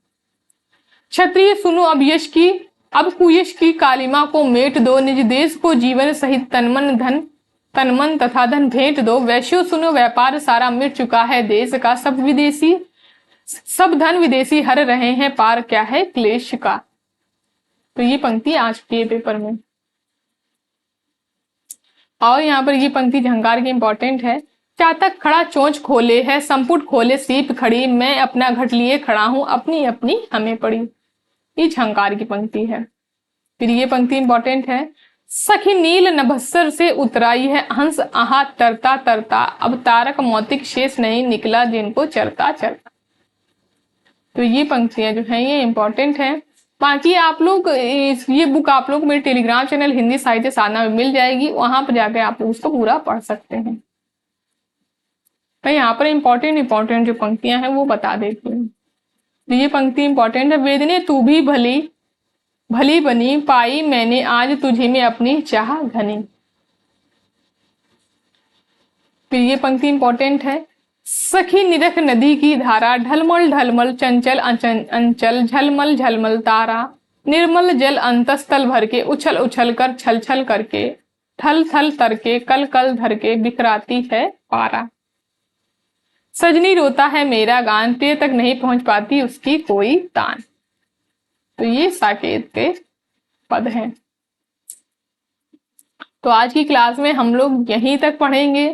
क्षत्रिय सुनो अब कुयश की कालिमा को मेट दो, निज देश को जीवन सहित तनमन तथा धन भेंट दो। वैश्यो सुनो व्यापार सारा मिट चुका है देश का, सब धन विदेशी हर रहे हैं पार क्या है क्लेश का। तो ये पंक्ति आ चुकी है पेपर में। और यहाँ पर ये पंक्ति झंकार की इंपॉर्टेंट है। चातक खड़ा चोंच खोले है, संपुट खोले सीप खड़ी, मैं अपना घट लिए खड़ा हूं, अपनी अपनी हमें पड़ी। ये झंकार की पंक्ति है। फिर ये पंक्ति इंपॉर्टेंट है। सखी नील नभस्सर से उतराई है, हंस आहा तरता तरता, अब तारक मौतिक शेष नहीं निकला जिनको चरता चरता। तो ये पंक्तियां जो है ये इंपॉर्टेंट है। बाकी आप लोग ये बुक आप लोग मेरे टेलीग्राम चैनल हिंदी साहित्य साधना में मिल जाएगी, वहां पर जाकर आप लोग उसको पूरा पढ़ सकते हैं। मैं यहाँ पर इंपॉर्टेंट जो पंक्तियां हैं वो बता देती हूँ। तो ये पंक्ति इंपॉर्टेंट है। वेदने तू भी भली बनी, पाई मैंने आज तुझे में अपनी चाह घनी। फिर ये पंक्ति इंपॉर्टेंट है। सखी निरख नदी की धारा, ढलमल ढलमल चंचल अंचल, झलमल झलमल तारा, निर्मल जल अंतस्थल भर के, उछल उछल कर छल छल करके, थल थल तर के, कल कल धर के, बिखराती है पारा। सजनी रोता है मेरा गान, प्रिय तक नहीं पहुंच पाती उसकी कोई तान। तो ये साकेत के पद हैं। तो आज की क्लास में हम लोग यहीं तक पढ़ेंगे।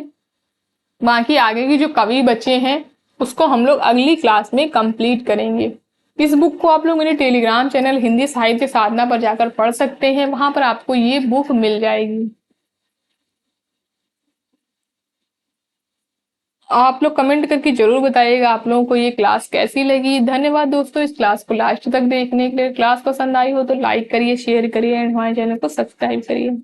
बाकी आगे की जो कवि बचे हैं उसको हम लोग अगली क्लास में कंप्लीट करेंगे। इस बुक को आप लोग मेरे टेलीग्राम चैनल हिंदी साहित्य साधना पर जाकर पढ़ सकते हैं। वहां पर आपको ये बुक मिल जाएगी। आप लोग कमेंट करके जरूर बताइएगा आप लोगों को ये क्लास कैसी लगी। धन्यवाद दोस्तों इस क्लास को लास्ट तक देखने के लिए। क्लास पसंद आई हो तो लाइक करिए, शेयर करिए एंड हमारे चैनल को सब्सक्राइब करिए।